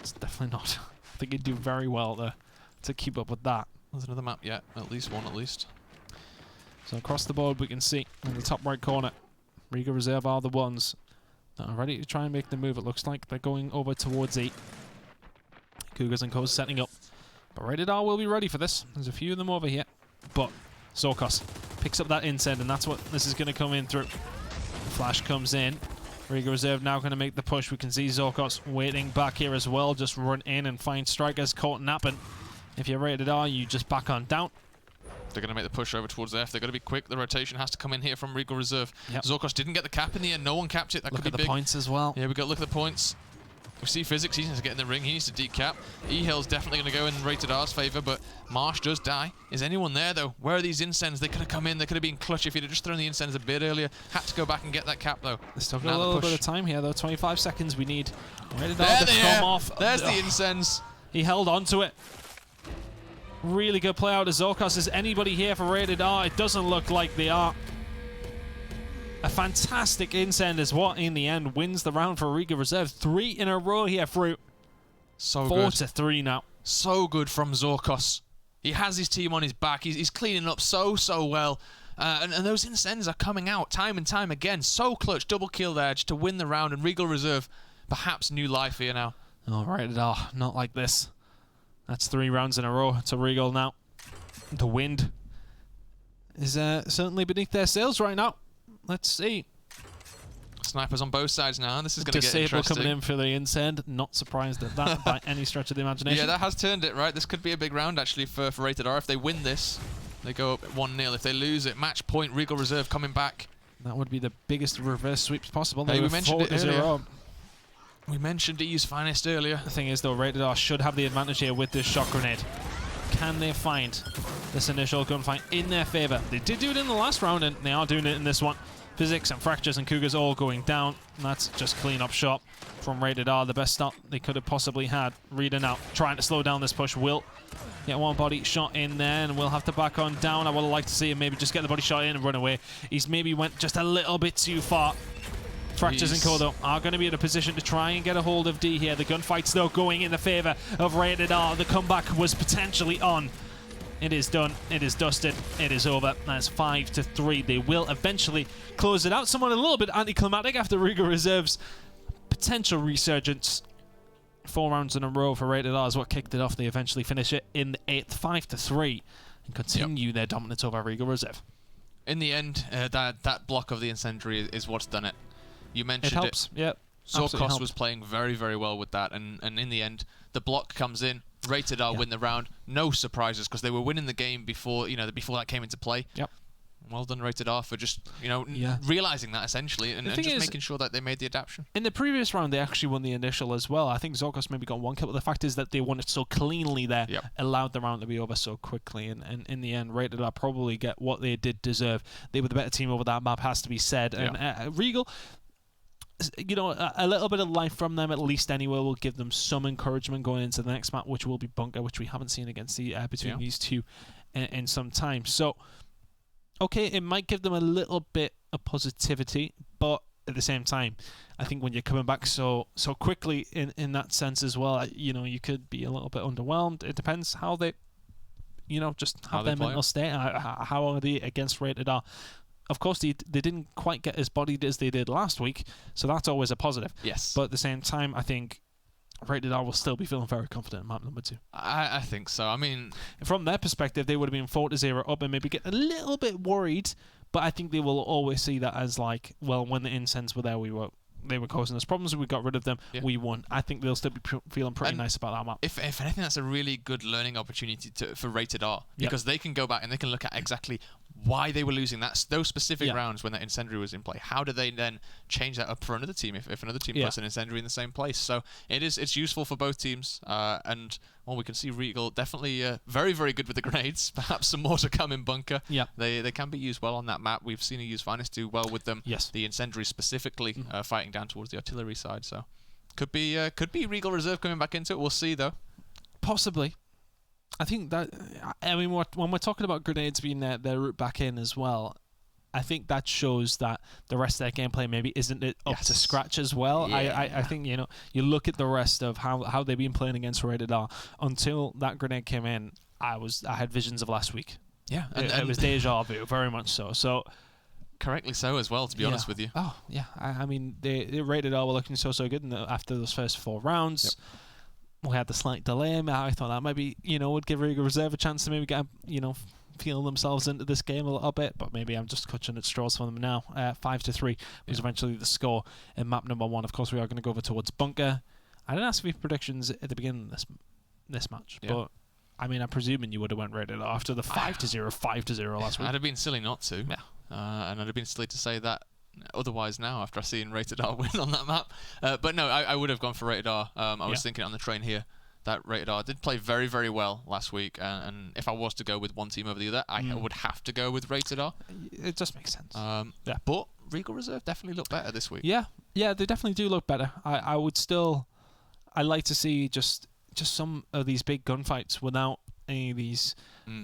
It's definitely not. I think he'd do very well to keep up with that. There's another map yet, at least one at least. So across the board we can see in the top right corner, Regal Reserve are the ones that are ready to try and make the move. It looks like they're going over towards E. Cougars and Co setting up. But Rated R will be ready for this. There's a few of them over here. But Zorkos picks up that insend, and that's what this is going to come in through. Flash comes in. Regal Reserve now going to make the push. We can see Zorkos waiting back here as well. Just run in and find strikers caught napping. If you're Rated R, you just back on down. They're going to make the push over towards F. They're going to be quick. The rotation has to come in here from Regal Reserve. Zorkos didn't get the cap in the end. No one capped it. That could be big. Look at the points as well. Yeah, look at the points. We see Physics. He needs to get in the ring. He needs to decap. E-Hill's definitely going to go in Rated R's favour, but Marsh does die. Is anyone there, though? Where are these incends? They could have come in. They could have been clutch if he'd have just thrown the incends a bit earlier. Had to go back and get that cap, though. There's still got a little bit of time here, though. 25 seconds we need. Rated R to come off. There's the incends. He held on to it. Really good play out of Zorkos. Is anybody here for Rated R? It doesn't look like they are. A fantastic incend is what, in the end, wins the round for Regal Reserve. 3 in a row here, Fruit. So 4-3 now. So good from Zorkos. He has his team on his back. He's cleaning up so well. And those incends are coming out time and time again. So clutch. Double kill there just to win the round. And Regal Reserve, perhaps new life here now. Oh, Rated R. Not like this. That's 3 rounds in a row to Regal now. The wind is certainly beneath their sails right now. Let's see. Snipers on both sides now. This is going to get interesting. Disable coming in for the incend. Not surprised at that by any stretch of the imagination. Yeah, that has turned it, right? This could be a big round, actually, for Rated R. If they win this, they go up 1-0. If they lose it, match point, Regal Reserve coming back. That would be the biggest reverse sweeps possible. Hey, we mentioned it earlier. We mentioned E's finest earlier. The thing is, though, Rated R should have the advantage here with this shot grenade. Can they find this initial gunfight in their favour? They did do it in the last round, and they are doing it in this one. Physics and Fractures and Cougars all going down. And that's just clean up shot from Rated R. The best start they could have possibly had. Reading out, trying to slow down this push. Will get one body shot in there, and we'll have to back on down. I would like to see him maybe just get the body shot in and run away. He's maybe went just a little bit too far. Fractures and Co, though, are going to be in a position to try and get a hold of D here. The gunfight's, though, going in the favour of Rated R. The comeback was potentially on. It is done. It is dusted. It is over. That's 5-3. They will eventually close it out. Somewhat a little bit anticlimactic after Regal Reserve's potential resurgence. 4 rounds in a row for Rated R is what kicked it off. They eventually finish it in the 8th, 5-3, and continue their dominance over Regal Reserve. In the end, that block of the incendiary is what's done it. You mentioned it. Helps. Yep. Zorkos was playing very, very well with that, and in the end, the block comes in. Rated R win the round. No surprises because they were winning the game before before that came into play. Yep. Well done, Rated R, for just realizing that essentially and just making sure that they made the adaptation. In the previous round, they actually won the initial as well. I think Zorkos maybe got 1 kill, but the fact is that they won it so cleanly there, allowed the round to be over so quickly. And in the end, Rated R probably get what they did deserve. They were the better team over that map, has to be said. And Regal, you know, a little bit of life from them at least anyway will give them some encouragement going into the next map, which will be Bunker, which we haven't seen against the between these two in some time. So, okay, it might give them a little bit of positivity, but at the same time, I think when you're coming back so quickly in that sense as well, you know, you could be a little bit underwhelmed. It depends how they, you know, just have their mental state. How are they against Rated R? Of course, they didn't quite get as bodied as they did last week, so that's always a positive. Yes. But at the same time, I think Rated R will still be feeling very confident in map number 2. I think so. I mean, from their perspective, they would have been 4-0 up and maybe get a little bit worried, but I think they will always see that as like, well, when the incends were there, we were they were causing us problems. We got rid of them. Yeah. We won. I think they'll still be feeling pretty nice about that map. If anything, that's a really good learning opportunity for Rated R, because they can go back and they can look at exactly why they were losing those specific rounds when that incendiary was in play. How do they then change that up for another team if another team puts an incendiary in the same place? So it's useful for both teams. And we can see Regal definitely very, very good with the grenades. Perhaps some more to come in bunker. Yeah, they can be used well on that map. We've seen use Finest do well with them. Yes, the incendiary specifically fighting down towards the artillery side. So could be Regal Reserve coming back into it. We'll see though. Possibly. I think that, I mean, when we're talking about grenades being their route back in as well, I think that shows that the rest of their gameplay maybe isn't up to scratch as well. Yeah. I think, you look at the rest of how they've been playing against Rated R. Until that grenade came in, I had visions of last week. Yeah. It was deja vu, very much so. So correctly so as well, to be honest with you. Oh, yeah. I mean, they Rated R were looking so good after those first 4 rounds. Yep. We had the slight delay. I thought that maybe, would give Regal Reserve a chance to maybe get, feel themselves into this game a little bit, but maybe I'm just clutching at straws for them now. 5-3 was eventually the score in map number 1. Of course, we are going to go over towards bunker. I didn't ask for predictions at the beginning of this match, but I mean, I'm presuming you would have went Rated R after the 5-0 last week. I'd have been silly not to. Yeah. And I'd have been silly to say that otherwise now after I seen Rated R win on that map. But no, I would have gone for Rated R. I was thinking on the train here that Rated R did play very, very well last week. And if I was to go with one team over the other, I would have to go with Rated R. It just makes sense. But Regal Reserve definitely look better this week. Yeah, they definitely do look better. I like to see just some of these big gunfights without any of these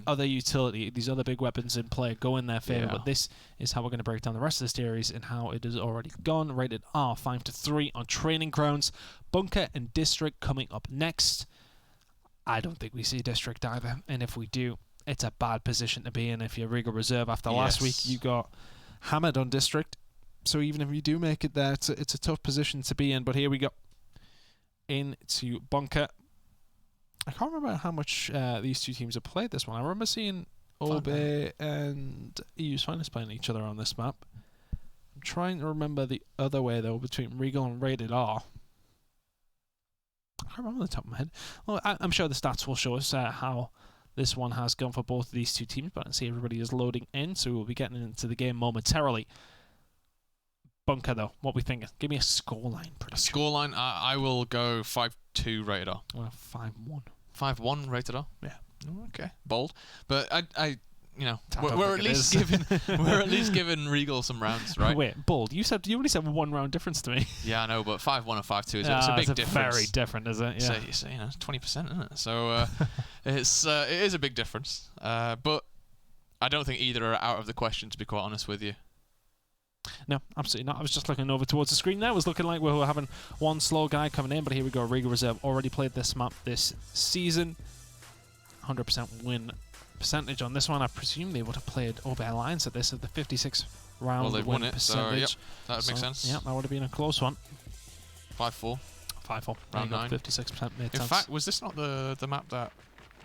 other utility, these other big weapons in play go in their favor. But this is how we're going to break down the rest of the series and how it has already gone. Rated R 5-3 on training grounds. Bunker and District coming up next. I don't think we see District either, and if we do, it's a bad position to be in. If you're Regal Reserve after last week, you got hammered on District, so even if you do make it there, it's a tough position to be in. But here we go into Bunker. I can't remember how much these two teams have played this one. I remember seeing Obey and EU's Finest playing each other on this map. I'm trying to remember the other way, though, between Regal and Rated R. I can't remember the top of my head. Well, I'm sure the stats will show us how this one has gone for both of these two teams, but I see everybody is loading in, so we'll be getting into the game momentarily. Bunker, though, what we think? Give me a scoreline. A scoreline, I will go 5-2 Rated R. Well, 5-1. 5-1 Rated R? Yeah. Okay. Bold. But we're at least giving Regal some rounds, right? Wait, bold. You only said 1 round difference to me. Yeah, I know, but 5-1 and 5-2 is it's a big difference. Very different, isn't it? Yeah. So 20%, isn't it? So it is a big difference. But I don't think either are out of the question, to be quite honest with you. No, absolutely not. I was just looking over towards the screen there. It was looking like we were having one slow guy coming in, but here we go. Regal Reserve already played this map this season. 100% win percentage on this one. I presume they would have played Obey Alliance at this, at the 56 round win percentage. So, yep, that would make sense. Yeah, that would have been a close one. 5-4. 5-4. Round 9. 56% made sense. In fact, was this not the map that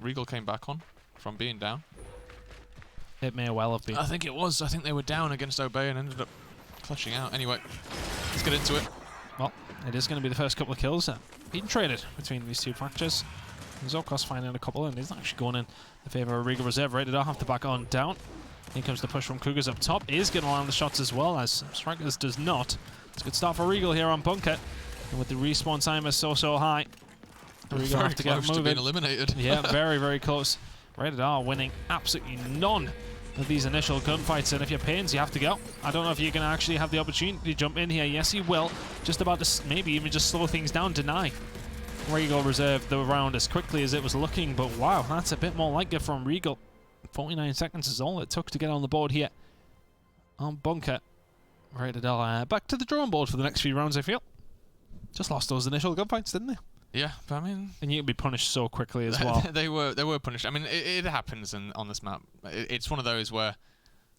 Regal came back on from being down? It may well have been. I think it was. I think they were down against Obey and ended up clutching out. Anyway, let's get into it. Well, it is going to be the first couple of kills being traded between these two factors. Zokos finding a couple, and he's actually going in the favour of Regal Reserve. Rated R have to back on down. Here comes the push from Cougars up top. Is getting around the shots as well, as Strikers does not. It's a good start for Regal here on Bunker. And with the respawn timer so high, Regal have to get moving. To being eliminated. Yeah, very, very close. Rated R winning absolutely none of these initial gunfights, and if you're Pains, you have to go. I don't know if you're going to actually have the opportunity to jump in here. Yes, you will. Just about to maybe even just slow things down, deny Regal Reserve the round as quickly as it was looking, but wow, that's a bit more like it from Regal. 49 seconds is all it took to get on the board here on Bunker. Rated R back to the drawing board for the next few rounds, I feel. Just lost those initial gunfights, didn't they? Yeah, but I mean... And you can be punished so quickly as well. They were punished. I mean, it happens on this map. It's one of those where,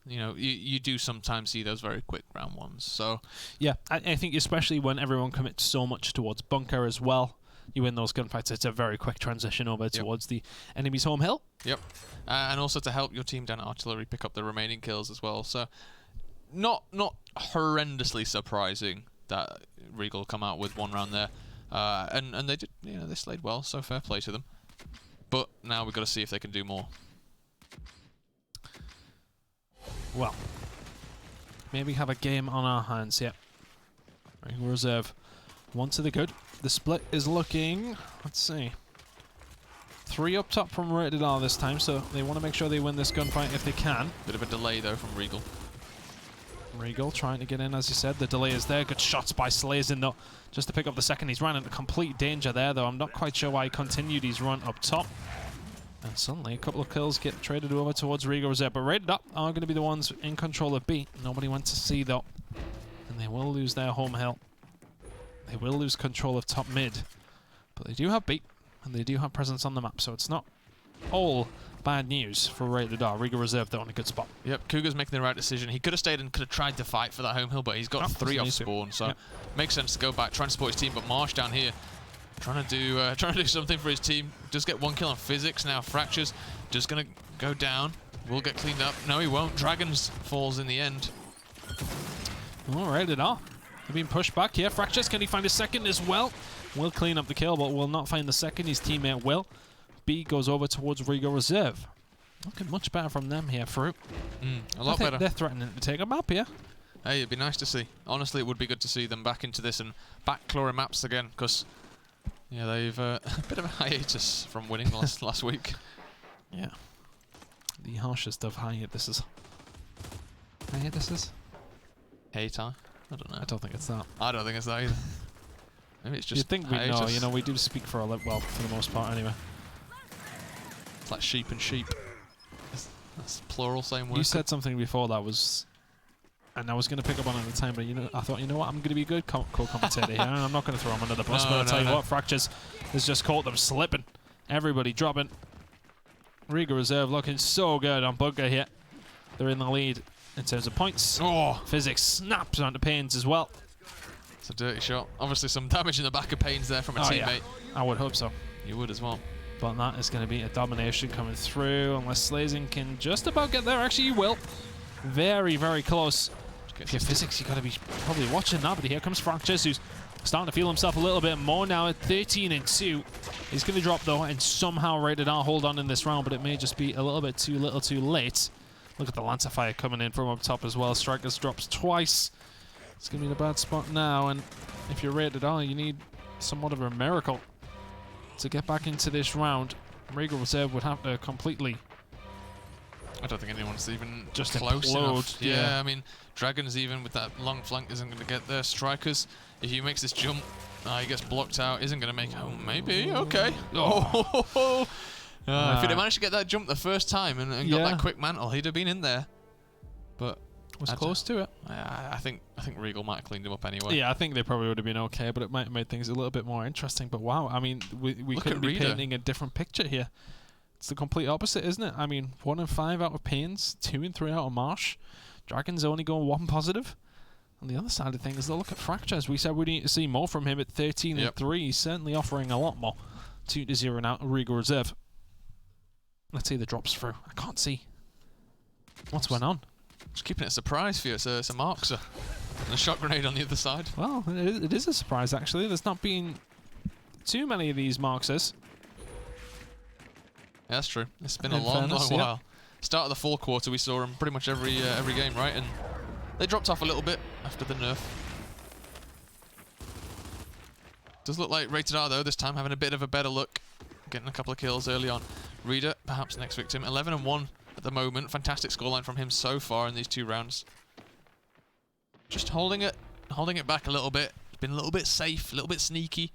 you do sometimes see those very quick round ones. So yeah, I think especially when everyone commits so much towards Bunker as well, you win those gunfights, it's a very quick transition over towards the enemy's home hill. Yep. And also to help your team down at artillery pick up the remaining kills as well. So not horrendously surprising that Regal come out with one round there. And they did, they slayed well, so fair play to them. But now we've got to see if they can do more. Well, maybe have a game on our hands, yeah. Regal Reserve, 1 to the good. The split is looking, let's see, 3 up top from Rated R this time, so they want to make sure they win this gunfight if they can. Bit of a delay though from Regal. Regal trying to get in, as you said. The delay is there. Good shots by Slazin though, just to pick up the second. He's ran into complete danger there though. I'm not quite sure why he continued his run up top. And suddenly a couple of kills get traded over towards Regal Reserve. But Rated Up are going to be the ones in control of B. Nobody went to C though. And they will lose their home hill. They will lose control of top mid. But they do have B. And they do have presence on the map. So it's not all bad news for Rated R. Regal Reserve, though, in a good spot. Yep, Cougar's making the right decision. He could have stayed and could have tried to fight for that home hill, but he's got 3 off spawn, so makes sense to go back, try and support his team. But Marsh down here, trying to do something for his team. Does get 1 kill on Physics now. Fractures just gonna go down. Will get cleaned up. No, he won't. Dragons falls in the end. All right, Rated R. They're being pushed back here. Fractures, can he find a second as well? Will clean up the kill, but will not find the second. His teammate will. B goes over towards Regal Reserve. Looking much better from them here, Fruit. A lot better. They're threatening to take a map here. Hey, it'd be nice to see. Honestly, it would be good to see them back into this and back clawing maps again, because they've a bit of a hiatus from winning last week. Yeah. The harshest of hiatuses. Hiatuses? Hater? I don't know. I don't think it's that. I don't think it's that either. Maybe it's just you'd think we know, we do speak for well, for the most part anyway. It's like sheep and sheep. That's plural, same word. You said something before that was, and I was going to pick up on it at the time, but I thought, you know what, I'm going to be a good co-commentator here. I'm not going to throw him under the bus, but I'll tell you what, Fractures has just caught them slipping. Everybody dropping. Regal Reserve looking so good on Bunker here. They're in the lead in terms of points. Oh, Physics snaps onto Pains as well. It's a dirty shot. Obviously some damage in the back of Pains there from a teammate. Yeah. I would hope so. You would as well. But that is going to be a domination coming through, unless Slazin can just about get there. Actually, he will. Very, very close. If you're Physics, you got to be probably watching that. But here comes Fractures, who's starting to feel himself a little bit more now at 13-2. He's going to drop, though, and somehow Rated R hold on in this round, but it may just be a little bit too little too late. Look at the Lancer Fire coming in from up top as well. Strikers drops twice. It's going to be in a bad spot now, and if you're Rated R, you need somewhat of a miracle to get back into this round. Regal Reserve would have to completely... I don't think anyone's even just close enough. Yeah, I mean, Dragons even with that long flank isn't going to get there. Strikers, if he makes this jump, he gets blocked out, isn't going to make... Oh, maybe, okay. Oh. If he'd have managed to get that jump the first time and got that quick mantle, he'd have been in there. But... was close to it. I think Regal might have cleaned him up anyway. Yeah, I think they probably would have been okay, but it might have made things a little bit more interesting. But wow, I mean, we couldn't be painting a different picture here. It's the complete opposite, isn't it? I mean, 1 and 5 out of Pains, 2 and 3 out of Marsh. Dragons only going 1 positive. On the other side of things, they'll look at Fractures. We said we need to see more from him at 13-3. He's certainly offering a lot more. 2-0 now, Regal Reserve. Let's see the drops through. I can't see. What's going on? Just keeping it a surprise for you. It's a Markser. And a shot grenade on the other side. Well, it is a surprise, actually. There's not been too many of these Marksers. Yeah, that's true. It's been a long while. Start of the 4th quarter, we saw them pretty much every game, right? And they dropped off a little bit after the nerf. Does look like Rated R, though, this time having a bit of a better look. Getting a couple of kills early on. Reader, perhaps next victim. 11-1 at the moment. Fantastic scoreline from him so far in these 2 rounds. Just holding it back a little bit. Been a little bit safe, a little bit sneaky.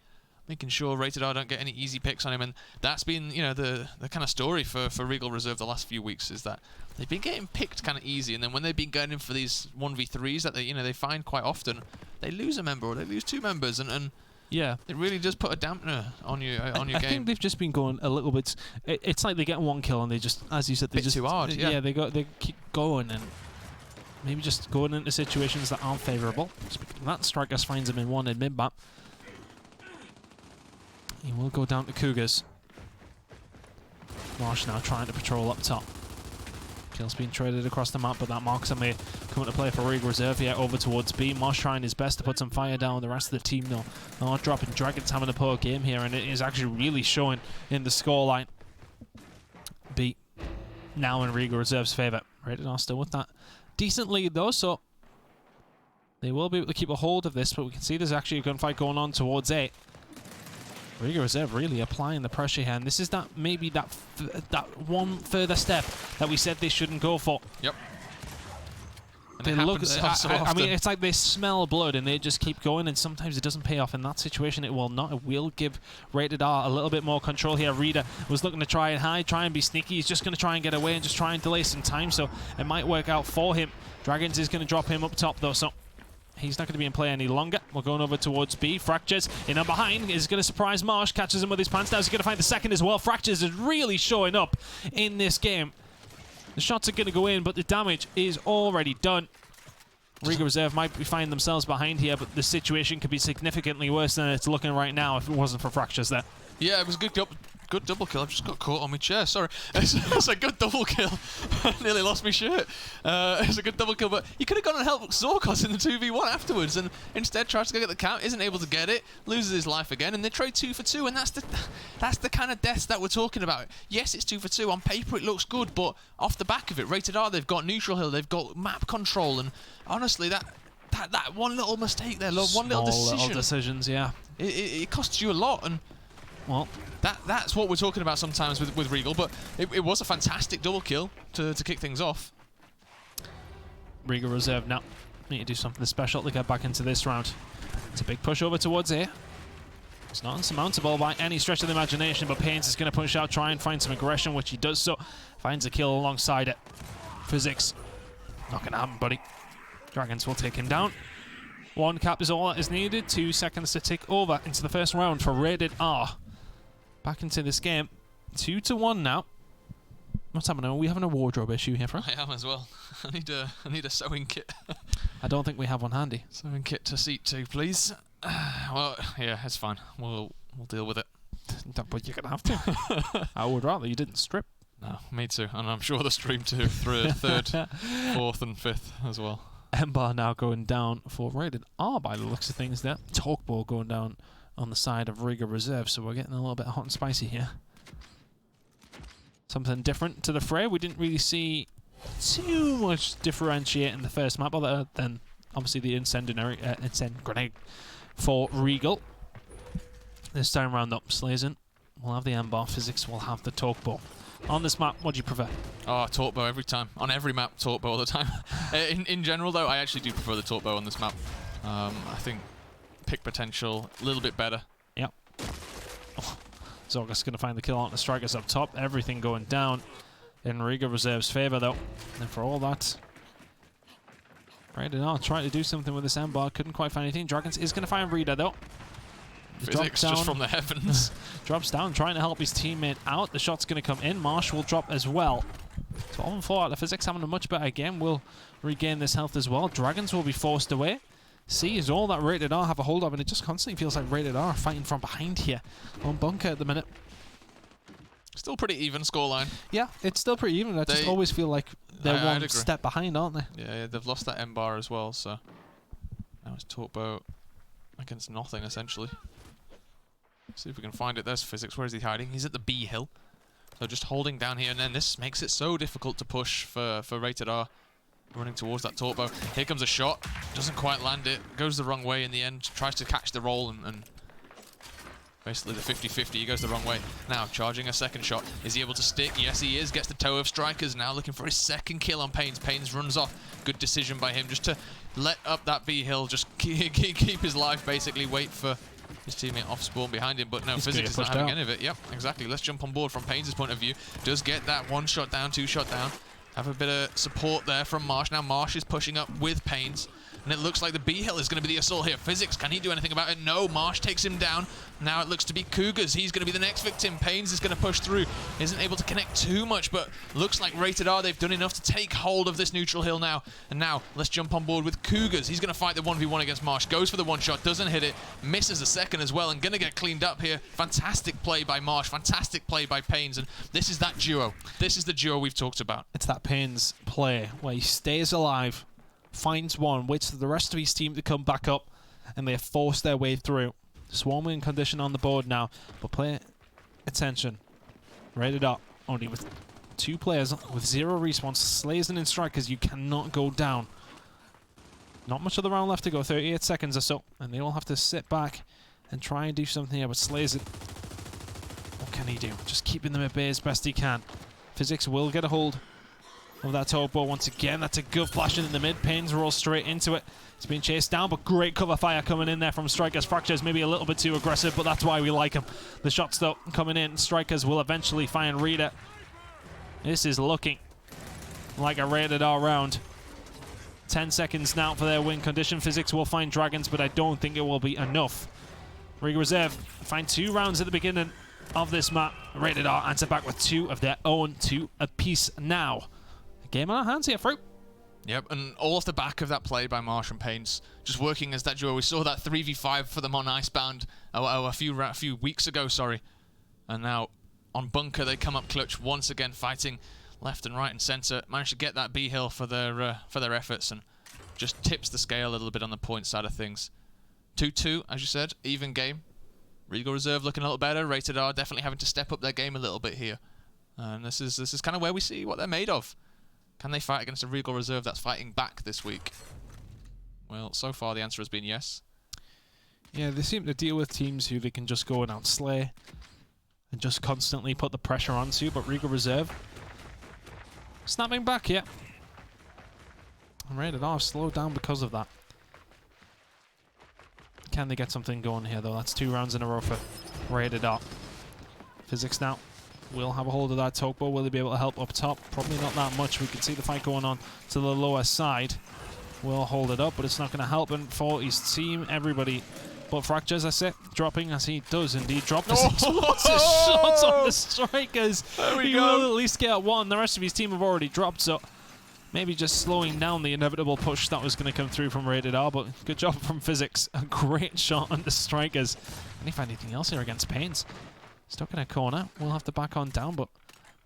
Making sure Rated R don't get any easy picks on him. And that's been, the kind of story for Regal Reserve the last few weeks, is that they've been getting picked kind of easy. And then when they've been going in for these 1v3s that they find quite often, they lose a member or they lose 2 members. And yeah, it really does put a dampener on your game. I think they've just been going a little bit. It's like they get 1 kill and they just, as you said, they just too hard. Yeah, they keep going and maybe just going into situations that aren't favourable. Speaking of that, Strikers finds him in 1 in mid map. He will go down to Cougars. Marsh now trying to patrol up top. Kills being traded across the map, but that marks on me coming to play for Regal Reserve here over towards B. Mosh trying his best to put some fire down. The rest of the team, though, not dropping. Dragons having a poor game here, and it is actually really showing in the scoreline. B now in Regal Reserve's favour. Rated R still with that decent lead, though, so they will be able to keep a hold of this, but we can see there's actually a gunfight going on towards A. Regal Reserve really applying the pressure here, and this is that maybe that one further step that we said they shouldn't go for. Yep. And they look. I mean, it's like they smell blood and they just keep going, and sometimes it doesn't pay off. In that situation, it will not. It will give Rated R a little bit more control here. Reader was looking to try and hide, try and be sneaky. He's just going to try and get away and just try and delay some time, so it might work out for him. Dragons is going to drop him up top, though, so he's not going to be in play any longer. We're going over towards B. Fractures in and behind is going to surprise Marsh. Catches him with his pants down. He's going to find the second as well. Fractures is really showing up in this game. The shots are going to go in, but the damage is already done. Regal Reserve might be finding themselves behind here, but the situation could be significantly worse than it's looking right now if it wasn't for Fractures there. Yeah, it was a good double kill. I've just got caught on my chair. Sorry. It's a good double kill. I nearly lost my shirt. It's a good double kill, but you could have gone and helped Zorkos in the 2v1 afterwards, and instead tries to go get the count, isn't able to get it, loses his life again, and they trade 2 for 2, and that's the kind of deaths that we're talking about. Yes, it's 2 for 2. On paper, it looks good, but off the back of it, Rated R, they've got neutral hill, they've got map control, and honestly, that one little mistake there, one little decision. Little decisions, yeah. It costs you a lot, and well, that's what we're talking about sometimes with Regal, but it was a fantastic double kill to kick things off. Regal Reserve now need to do something special to get back into this round. It's a big push over towards A. It's not insurmountable by any stretch of the imagination, but Pains is going to push out, try and find some aggression, which he does so. Finds a kill alongside it. Physics, not going to happen, buddy. Dragons will take him down. 1 cap is all that is needed. 2 seconds to tick over into the first round for Rated R. Back into this game. 2-1 now. What's happening? Are we having a wardrobe issue here, Frank? I am as well. I need a sewing kit. I don't think we have one handy. Sewing kit to seat 2, please. Well, yeah, it's fine. We'll deal with it. But you're gonna have to. I would rather you didn't strip. No, me too. And I'm sure the stream too. 3rd, 4th, and 5th as well. Ember now going down for Rated R by the looks of things there. Talkball going down on the side of Regal Reserve, so we're getting a little bit hot and spicy here. Something different to the fray. We didn't really see too much differentiate in the first map, other than obviously the incendiary grenade for Regal. This time round up, Slazen will have the Ember, Physics will have the Talkball. On this map, what do you prefer? Oh, Talkbow every time. On every map, Talkbow all the time. In general, though, I actually do prefer the Talkbow on this map. I think pick potential a little bit better. Yep. Oh, Zorgus going to find the kill on the strikers up top. Everything going down in Regal Reserve's favour, though. And for all that, Rated R trying to do something with this Ember. Couldn't quite find anything. Dragons is going to find Reader, though. Physics just from the heavens. Drops down, trying to help his teammate out. The shot's going to come in. Marsh will drop as well. 12-4 out of Physics, having a much better game. Will regain this health as well. Dragons will be forced away. C is all that Rated R have a hold of, and it just constantly feels like Rated R fighting from behind here on Bunker at the minute. Still pretty even scoreline. Yeah, it's still pretty even. I just always feel like they're one step behind, aren't they? Yeah, they've lost that M bar as well, so now it's Talkbow against nothing, essentially. See if we can find it. There's Physics. Where is he hiding? He's at the B hill. So just holding down here, and then this makes it so difficult to push for Rated R. Running towards that Talkbow. Here comes a shot. Doesn't quite land it. Goes the wrong way in the end. Tries to catch the roll and basically the 50-50. He goes the wrong way. Now charging a second shot. Is he able to stick? Yes, he is. Gets the toe of Strikers. Now looking for his second kill on Pains. Pains runs off. Good decision by him just to let up that B hill. Just keep his life, basically. Wait for his teammate off spawn behind him, but no, Physics is not having any of it. Yep, exactly. Let's jump on board from Pains' point of view. Does get that 1 shot down, 2 shot down. Have a bit of support there from Marsh. Now Marsh is pushing up with Pains. and it looks like the B hill is going to be the assault here. Physics, can he do anything about it? No, Marsh takes him down. Now it looks to be Cougars. He's going to be the next victim. Pains is going to push through. Isn't able to connect too much, but looks like Rated R, they've done enough to take hold of this neutral hill now. And now let's jump on board with Cougars. He's going to fight the 1v1 against Marsh. Goes for the one shot, doesn't hit it, misses the second as well, and going to get cleaned up here. Fantastic play by Marsh, fantastic play by Pains, and this is that duo. This is the duo we've talked about. It's that Pains play where he stays alive, finds one, waits for the rest of his team to come back up, and they force their way through. Swarming condition on the board now, but play attention. Rated up, only with 2 players with 0 respawns. Slays and Strikers, you cannot go down. Not much of the round left to go, 38 seconds or so, and they all have to sit back and try and do something here, but Slays it. What can he do? Just keeping them at bay as best he can. Physics will get a hold of that towboat once again. That's a good flash in the mid. Pains rolls straight into it. It's being chased down, but great cover fire coming in there from Strikers. Fracture's maybe a little bit too aggressive, but that's why we like him. The shots, though, coming in. Strikers will eventually find Rita. This is looking like a Rated R round. 10 seconds now for their win condition. Physics will find Dragons, but I don't think it will be enough. Regal Reserve find 2 rounds at the beginning of this map. Rated R answer back with 2 of their own, 2 apiece now. Game on our hands here, Fruit. Yep, and all off the back of that play by Marsh and Pains, just working as that duo. We saw that 3v5 for them on Icebound a few weeks ago, sorry. And now on Bunker, they come up clutch once again, fighting left and right and centre. Managed to get that B hill for their efforts, and just tips the scale a little bit on the point side of things. 2-2, as you said, even game. Regal Reserve looking a little better. Rated R definitely having to step up their game a little bit here. And this is kind of where we see what they're made of. Can they fight against a Regal Reserve that's fighting back this week? Well, so far the answer has been yes. Yeah, they seem to deal with teams who they can just go and outslay and just constantly put the pressure onto, but Regal Reserve snapping back, yeah. And Rated R slowed down because of that. Can they get something going here, though? That's 2 rounds in a row for Rated R. Physics now will have a hold of that tugboat. Will he be able to help up top? Probably not that much. We can see the fight going on to the lower side. Will hold it up, but it's not going to help him for his team. Everybody but Fracture, as I said, dropping as he does indeed drop. What's his shots on the Strikers? He will at least get 1. The rest of his team have already dropped, so maybe just slowing down the inevitable push that was going to come through from Rated R, but good job from Physics. A great shot on the Strikers. Can he find anything else here against Pains? Stuck in a corner. We'll have to back on down, but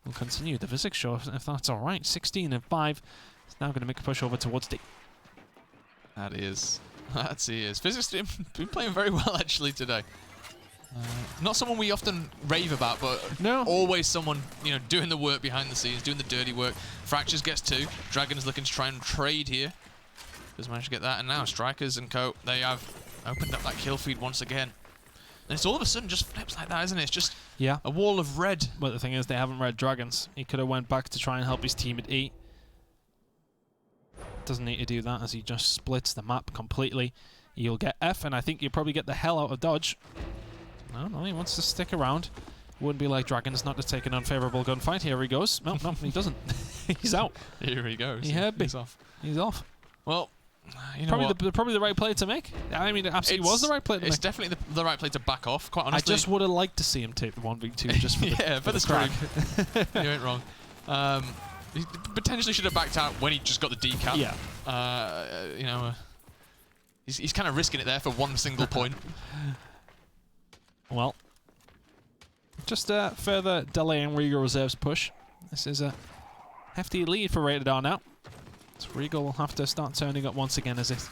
we'll continue the Physics show if that's all right. 16 and 5. He's now going to make a push over towards D. That is. He is. Physics been playing very well actually today. Not someone we often rave about, but always someone, you know, doing the work behind the scenes, doing the dirty work. Fractures gets 2. Dragons looking to try and trade here. Does manage to get that, and now Strikers and co, they have opened up that kill feed once again. And it's all of a sudden just flips like that, isn't it? It's just a wall of red. But the thing is, they haven't read Dragons. He could have went back to try and help his team at E. Doesn't need to do that as he just splits the map completely. You'll get F, and I think you'll probably get the hell out of Dodge. No, he wants to stick around. Wouldn't be like Dragons not to take an unfavorable gunfight. Here he goes. No, he doesn't. He's out. Here he goes. He's off. He's off. Well, you know probably the right play to make. I mean, it absolutely was the right play to make. It's definitely the right play to back off, quite honestly. I just would have liked to see him take the 1v2 just for the streak. You ain't wrong. He potentially should have backed out when he just got the decap. Yeah. You know, he's kind of risking it there for 1 single point. Well, just further delaying Regal Reserve's push. This is a hefty lead for Rated R now. So Regal will have to start turning up once again as if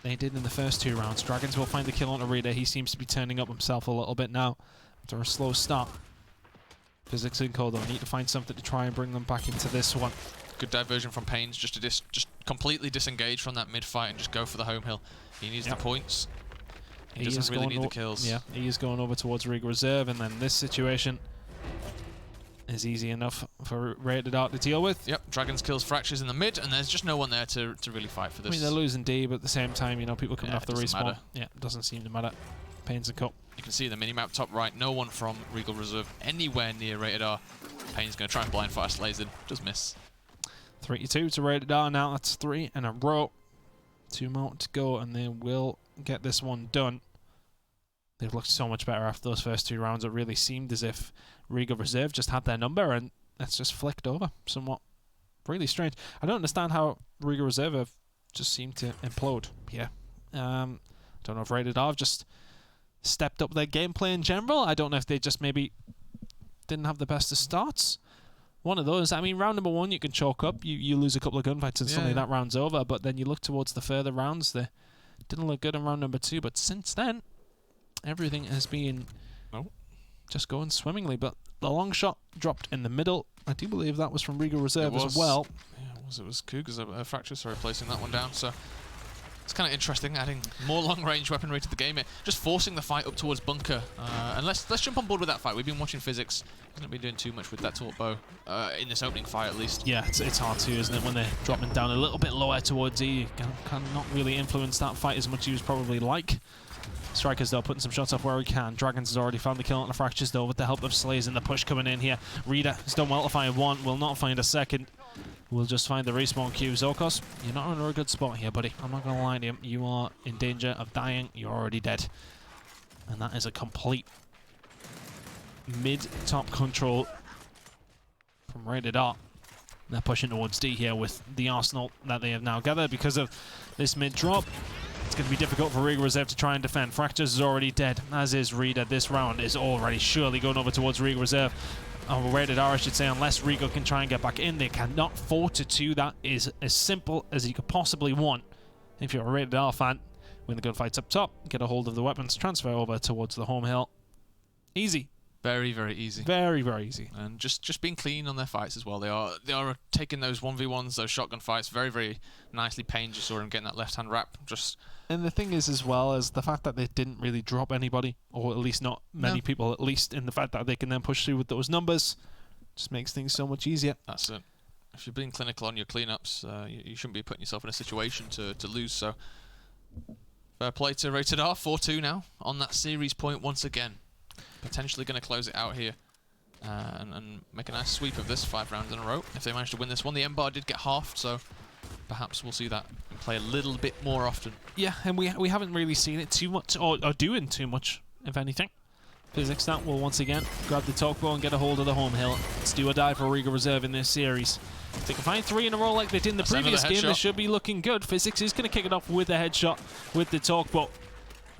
they did in the first 2 rounds. Dragons will find the kill on Rita. He seems to be turning up himself a little bit now after a slow start. Physics and Kodo need to find something to try and bring them back into this one. Good diversion from Pains, just to just completely disengage from that mid fight and just go for the home hill. He needs the points. He doesn't really need the kills. Yeah, he is going over towards Regal Reserve, and then this situation is easy enough for Rated R to deal with. Yep, Dragons kills Fractures in the mid, and there's just no one there to really fight for this. I mean, they're losing D, but at the same time, you know, people coming off the respawn. Matter. Yeah, it doesn't seem to matter. Pains and Cup. You can see the minimap top right, no one from Regal Reserve anywhere near Rated R. Pain's going to try and blind fire Slays in, just miss. 3-2 to Rated R now, that's 3 in a row. 2 more to go, and they will get this one done. They've looked so much better after those first 2 rounds. It really seemed as if Regal Reserve just had their number, and it's just flicked over somewhat. Really strange. I don't understand how Regal Reserve have just seemed to implode here. Don't know if Rated R have just stepped up their gameplay in general. I don't know if they just maybe didn't have the best of starts. One of those. I mean, round number 1 you can chalk up. You lose a couple of gunfights and suddenly that round's over. But then you look towards the further rounds. They didn't look good in round number 2. But since then, everything has been just going swimmingly. But the long shot dropped in the middle. I do believe that was from Regal Reserve as well. Yeah, it was Cougars Fracture, sorry, placing that one down. So it's kind of interesting, adding more long-range weaponry to the game. Just forcing the fight up towards bunker. And let's jump on board with that fight. We've been watching Physics. He's not been doing too much with that taunt bow in this opening fight, at least. Yeah, it's hard to, isn't it? When they're dropping down a little bit lower towards E, you can not really influence that fight as much as you would probably like. Strikers, though, putting some shots off where he can. Dragons has already found the kill on the Fractures, though, with the help of Slays and the push coming in here. Reader has done well to find 1, will not find a second. We'll just find the respawn queue. Zorkos, you're not under a good spot here, buddy. I'm not going to lie to you. You are in danger of dying. You're already dead. And that is a complete mid-top control from Rated R. They're pushing towards D here with the arsenal that they have now gathered because of this mid-drop. It's going to be difficult for Regal Reserve to try and defend. Fractures is already dead, as is Reader. This round is already surely going over towards Regal Reserve. Rated R, I should say, unless Regal can try and get back in. They cannot 4-2. That is as simple as you could possibly want. If you're a Rated R fan, win the gunfights up top, get a hold of the weapons, transfer over towards the home hill. Easy. Very, very easy. Very, very easy. And just being clean on their fights as well. They are taking those 1v1s, those shotgun fights, very, very nicely. Payne just saw him getting that left-hand wrap. And the thing is, as well, as the fact that they didn't really drop anybody, or at least not many people, at least in the fact that they can then push through with those numbers, just makes things so much easier. That's it. If you're being clinical on your cleanups, you shouldn't be putting yourself in a situation to lose. So, fair play to Rated R. 4-2 now on that series point once again. Potentially going to close it out here and make a nice sweep of this 5 rounds in a row if they manage to win this one. The M-bar did get halved, so perhaps we'll see that and play a little bit more often. Yeah, and we haven't really seen it too much, or doing too much, if anything. Physics that will once again grab the talk bow and get a hold of the home hill. It's do or die for Regal Reserve in this series. If they can find 3 in a row like they did in the previous game, they should be looking good. Physics is going to kick it off with a headshot with the talk bow.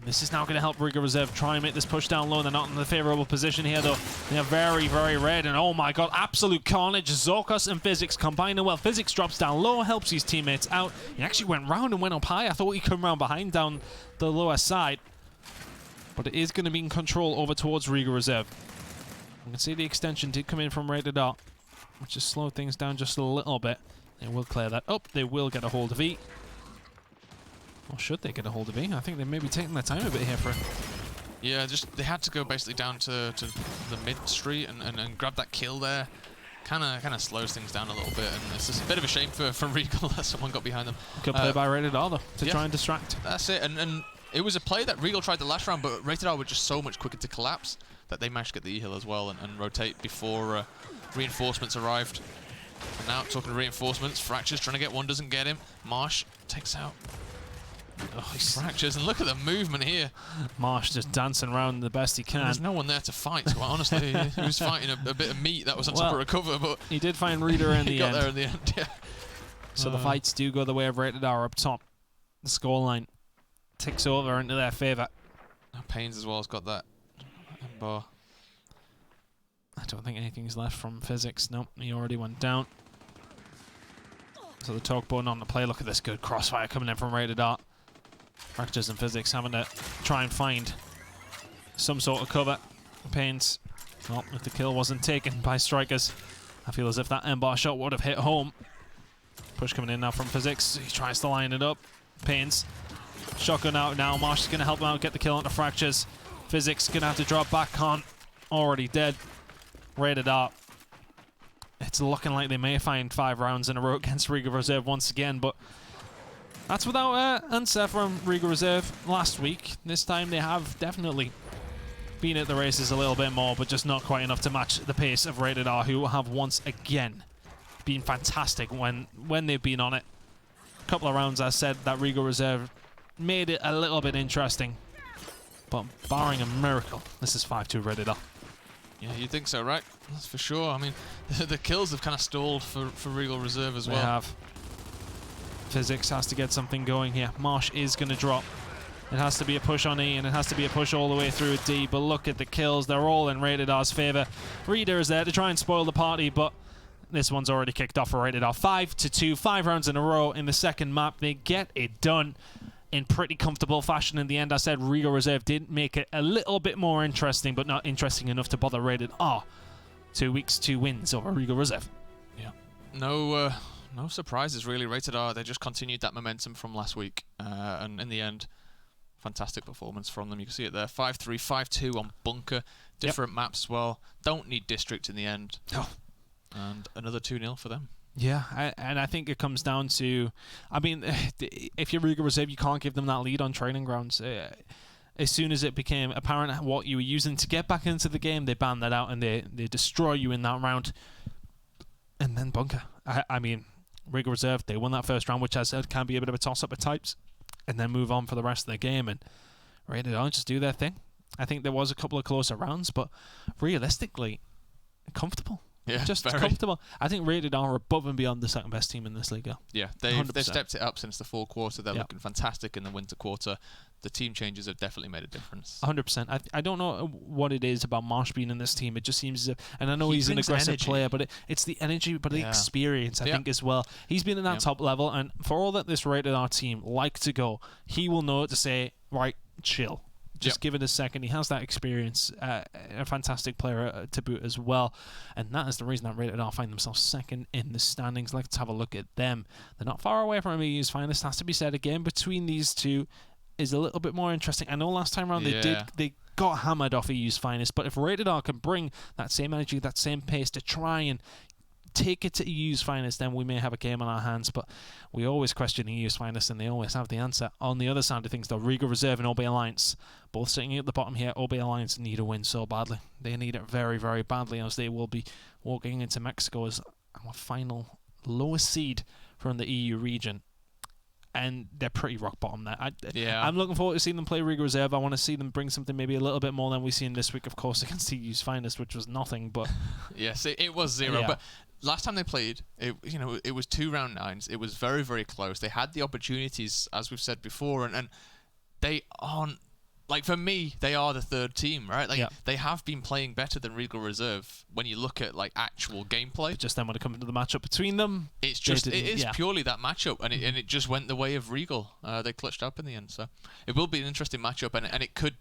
This is now going to help Regal Reserve try and make this push down low. They're not in the favourable position here, though. They are very, very red. And oh my god, absolute carnage. Zorkos and Physics combining well. Physics drops down low, helps his teammates out. He actually went round and went up high. I thought he'd come round behind down the lower side. But it is going to be in control over towards Regal Reserve. You can see the extension did come in from Rated R, which has slowed things down just a little bit. They will clear that up. They will get a hold of E. Or should they get a hold of E? I think they may be taking their time a bit here for it. Yeah, they had to go basically down to the mid street and grab that kill there. Kind of slows things down a little bit, and it's just a bit of a shame for Regal that someone got behind them. Good play by Rated R, though, to try and distract. That's it, and it was a play that Regal tried the last round, but Rated R were just so much quicker to collapse that they managed to get the E-hill as well and rotate before reinforcements arrived. And now, talking to reinforcements, Fractures trying to get one, doesn't get him. Marsh takes out Fractures, and look at the movement here. Marsh just dancing around the best he can. And there's no one there to fight, quite honestly. He was fighting a bit of meat that was on top of a cover, but he did find Reader in the end. He got there in the end, yeah. So the fights do go the way of Rated R up top. The scoreline ticks over into their favour. Payne's as well has got that bar. I don't think anything's left from Physics. Nope, he already went down. So the talk bow on the play. Look at this good crossfire coming in from Rated R. Fractures and Physics having to try and find some sort of cover. Payne's, well, if the kill wasn't taken by Strikers, I feel as if that M-bar shot would have hit home. Push coming in now from Physics. He tries to line it up. Payne's shotgun out now. Marsh is going to help him out get the kill onto Fractures. Physics going to have to drop back on. Already dead. Rated R. It's looking like they may find 5 rounds in a row against Regal Reserve once again, but that's without answer from Regal Reserve last week. This time they have definitely been at the races a little bit more, but just not quite enough to match the pace of Rated R, who have once again been fantastic when they've been on it. couple of rounds, I said that Regal Reserve made it a little bit interesting. But barring a miracle, this is 5-2 Regal. Yeah, you'd think so, right? That's for sure. I mean, the kills have kind of stalled for Regal Reserve as well. They have. Physics has to get something going here. Marsh is going to drop. It has to be a push on E, and it has to be a push all the way through D. But look at the kills. They're all in Rated R's favor. Reader is there to try and spoil the party, but this one's already kicked off for Rated R. 5-2, 5 rounds in a row in the second map. They get it done in pretty comfortable fashion in the end. I said Regal Reserve did make it a little bit more interesting, but not interesting enough to bother Rated R. 2 weeks, 2 wins over Regal Reserve. Yeah. No surprises really. Rated R, they just continued that momentum from last week. And in the end, fantastic performance from them. You can see it there. 5-3, 5-2 on Bunker. Different maps as well. Don't need District in the end. No. And another 2-0 for them. Yeah, and I think it comes down to, I mean, if you're Regal Reserve, you can't give them that lead on training grounds. As soon as it became apparent what you were using to get back into the game, they banned that out and they destroy you in that round. And then Bunker. I mean, Regal Reserve, they won that first round, which I said can be a bit of a toss-up at types, and then move on for the rest of the game. And Rated R just do their thing. I think there was a couple of closer rounds, but realistically, comfortable. Yeah, just comfortable. I think Rated R are above and beyond the second best team in this league. Yeah, they've stepped it up since the fourth quarter. They're looking fantastic in the winter quarter. The team changes have definitely made a difference. 100%. I don't know what it is about Marsh being in this team. It just seems as if, and I know he's an aggressive player, but it's the energy, but the experience, I think, as well. He's been at that top level, and for all that this Rated R team like to go, he will know to say, right, chill. Just give it a second. He has that experience. A fantastic player to boot as well. And that is the reason that Rated R find themselves second in the standings. Let's have a look at them. They're not far away from EU's finest. Has to be said again. Between these two is a little bit more interesting. I know last time around they got hammered off EU's finest. But if Rated R can bring that same energy, that same pace to try and take it to EU's finest, then we may have a game on our hands. But we always question EU's finest, and they always have the answer. On the other side of things, though, Regal Reserve and OB Alliance, both sitting at the bottom here. OB Alliance need a win so badly. They need it very, very badly, as they will be walking into Mexico as our final lowest seed from the EU region. And they're pretty rock bottom there. I'm looking forward to seeing them play Regal Reserve. I want to see them bring something maybe a little bit more than we've seen this week, of course, against EU's finest, which was nothing. But yes, it was 0. But last time they played, it was 2 round 9s. It was very, very close. They had the opportunities, as we've said before, and they aren't, like, for me, they are the third team, right? Like, they have been playing better than Regal Reserve when you look at, like, actual gameplay. But just then when it comes to the matchup between them, it is purely that matchup, and it just went the way of Regal. They clutched up in the end, so it will be an interesting matchup, and it could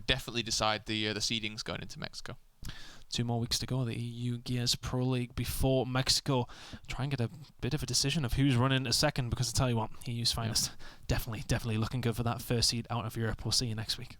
definitely decide the seedings going into Mexico. 2 more weeks to go, the EU Gears Pro League before Mexico. Try and get a bit of a decision of who's running a second, because I tell you what, EU's finest, definitely looking good for that first seed out of Europe. We'll see you next week.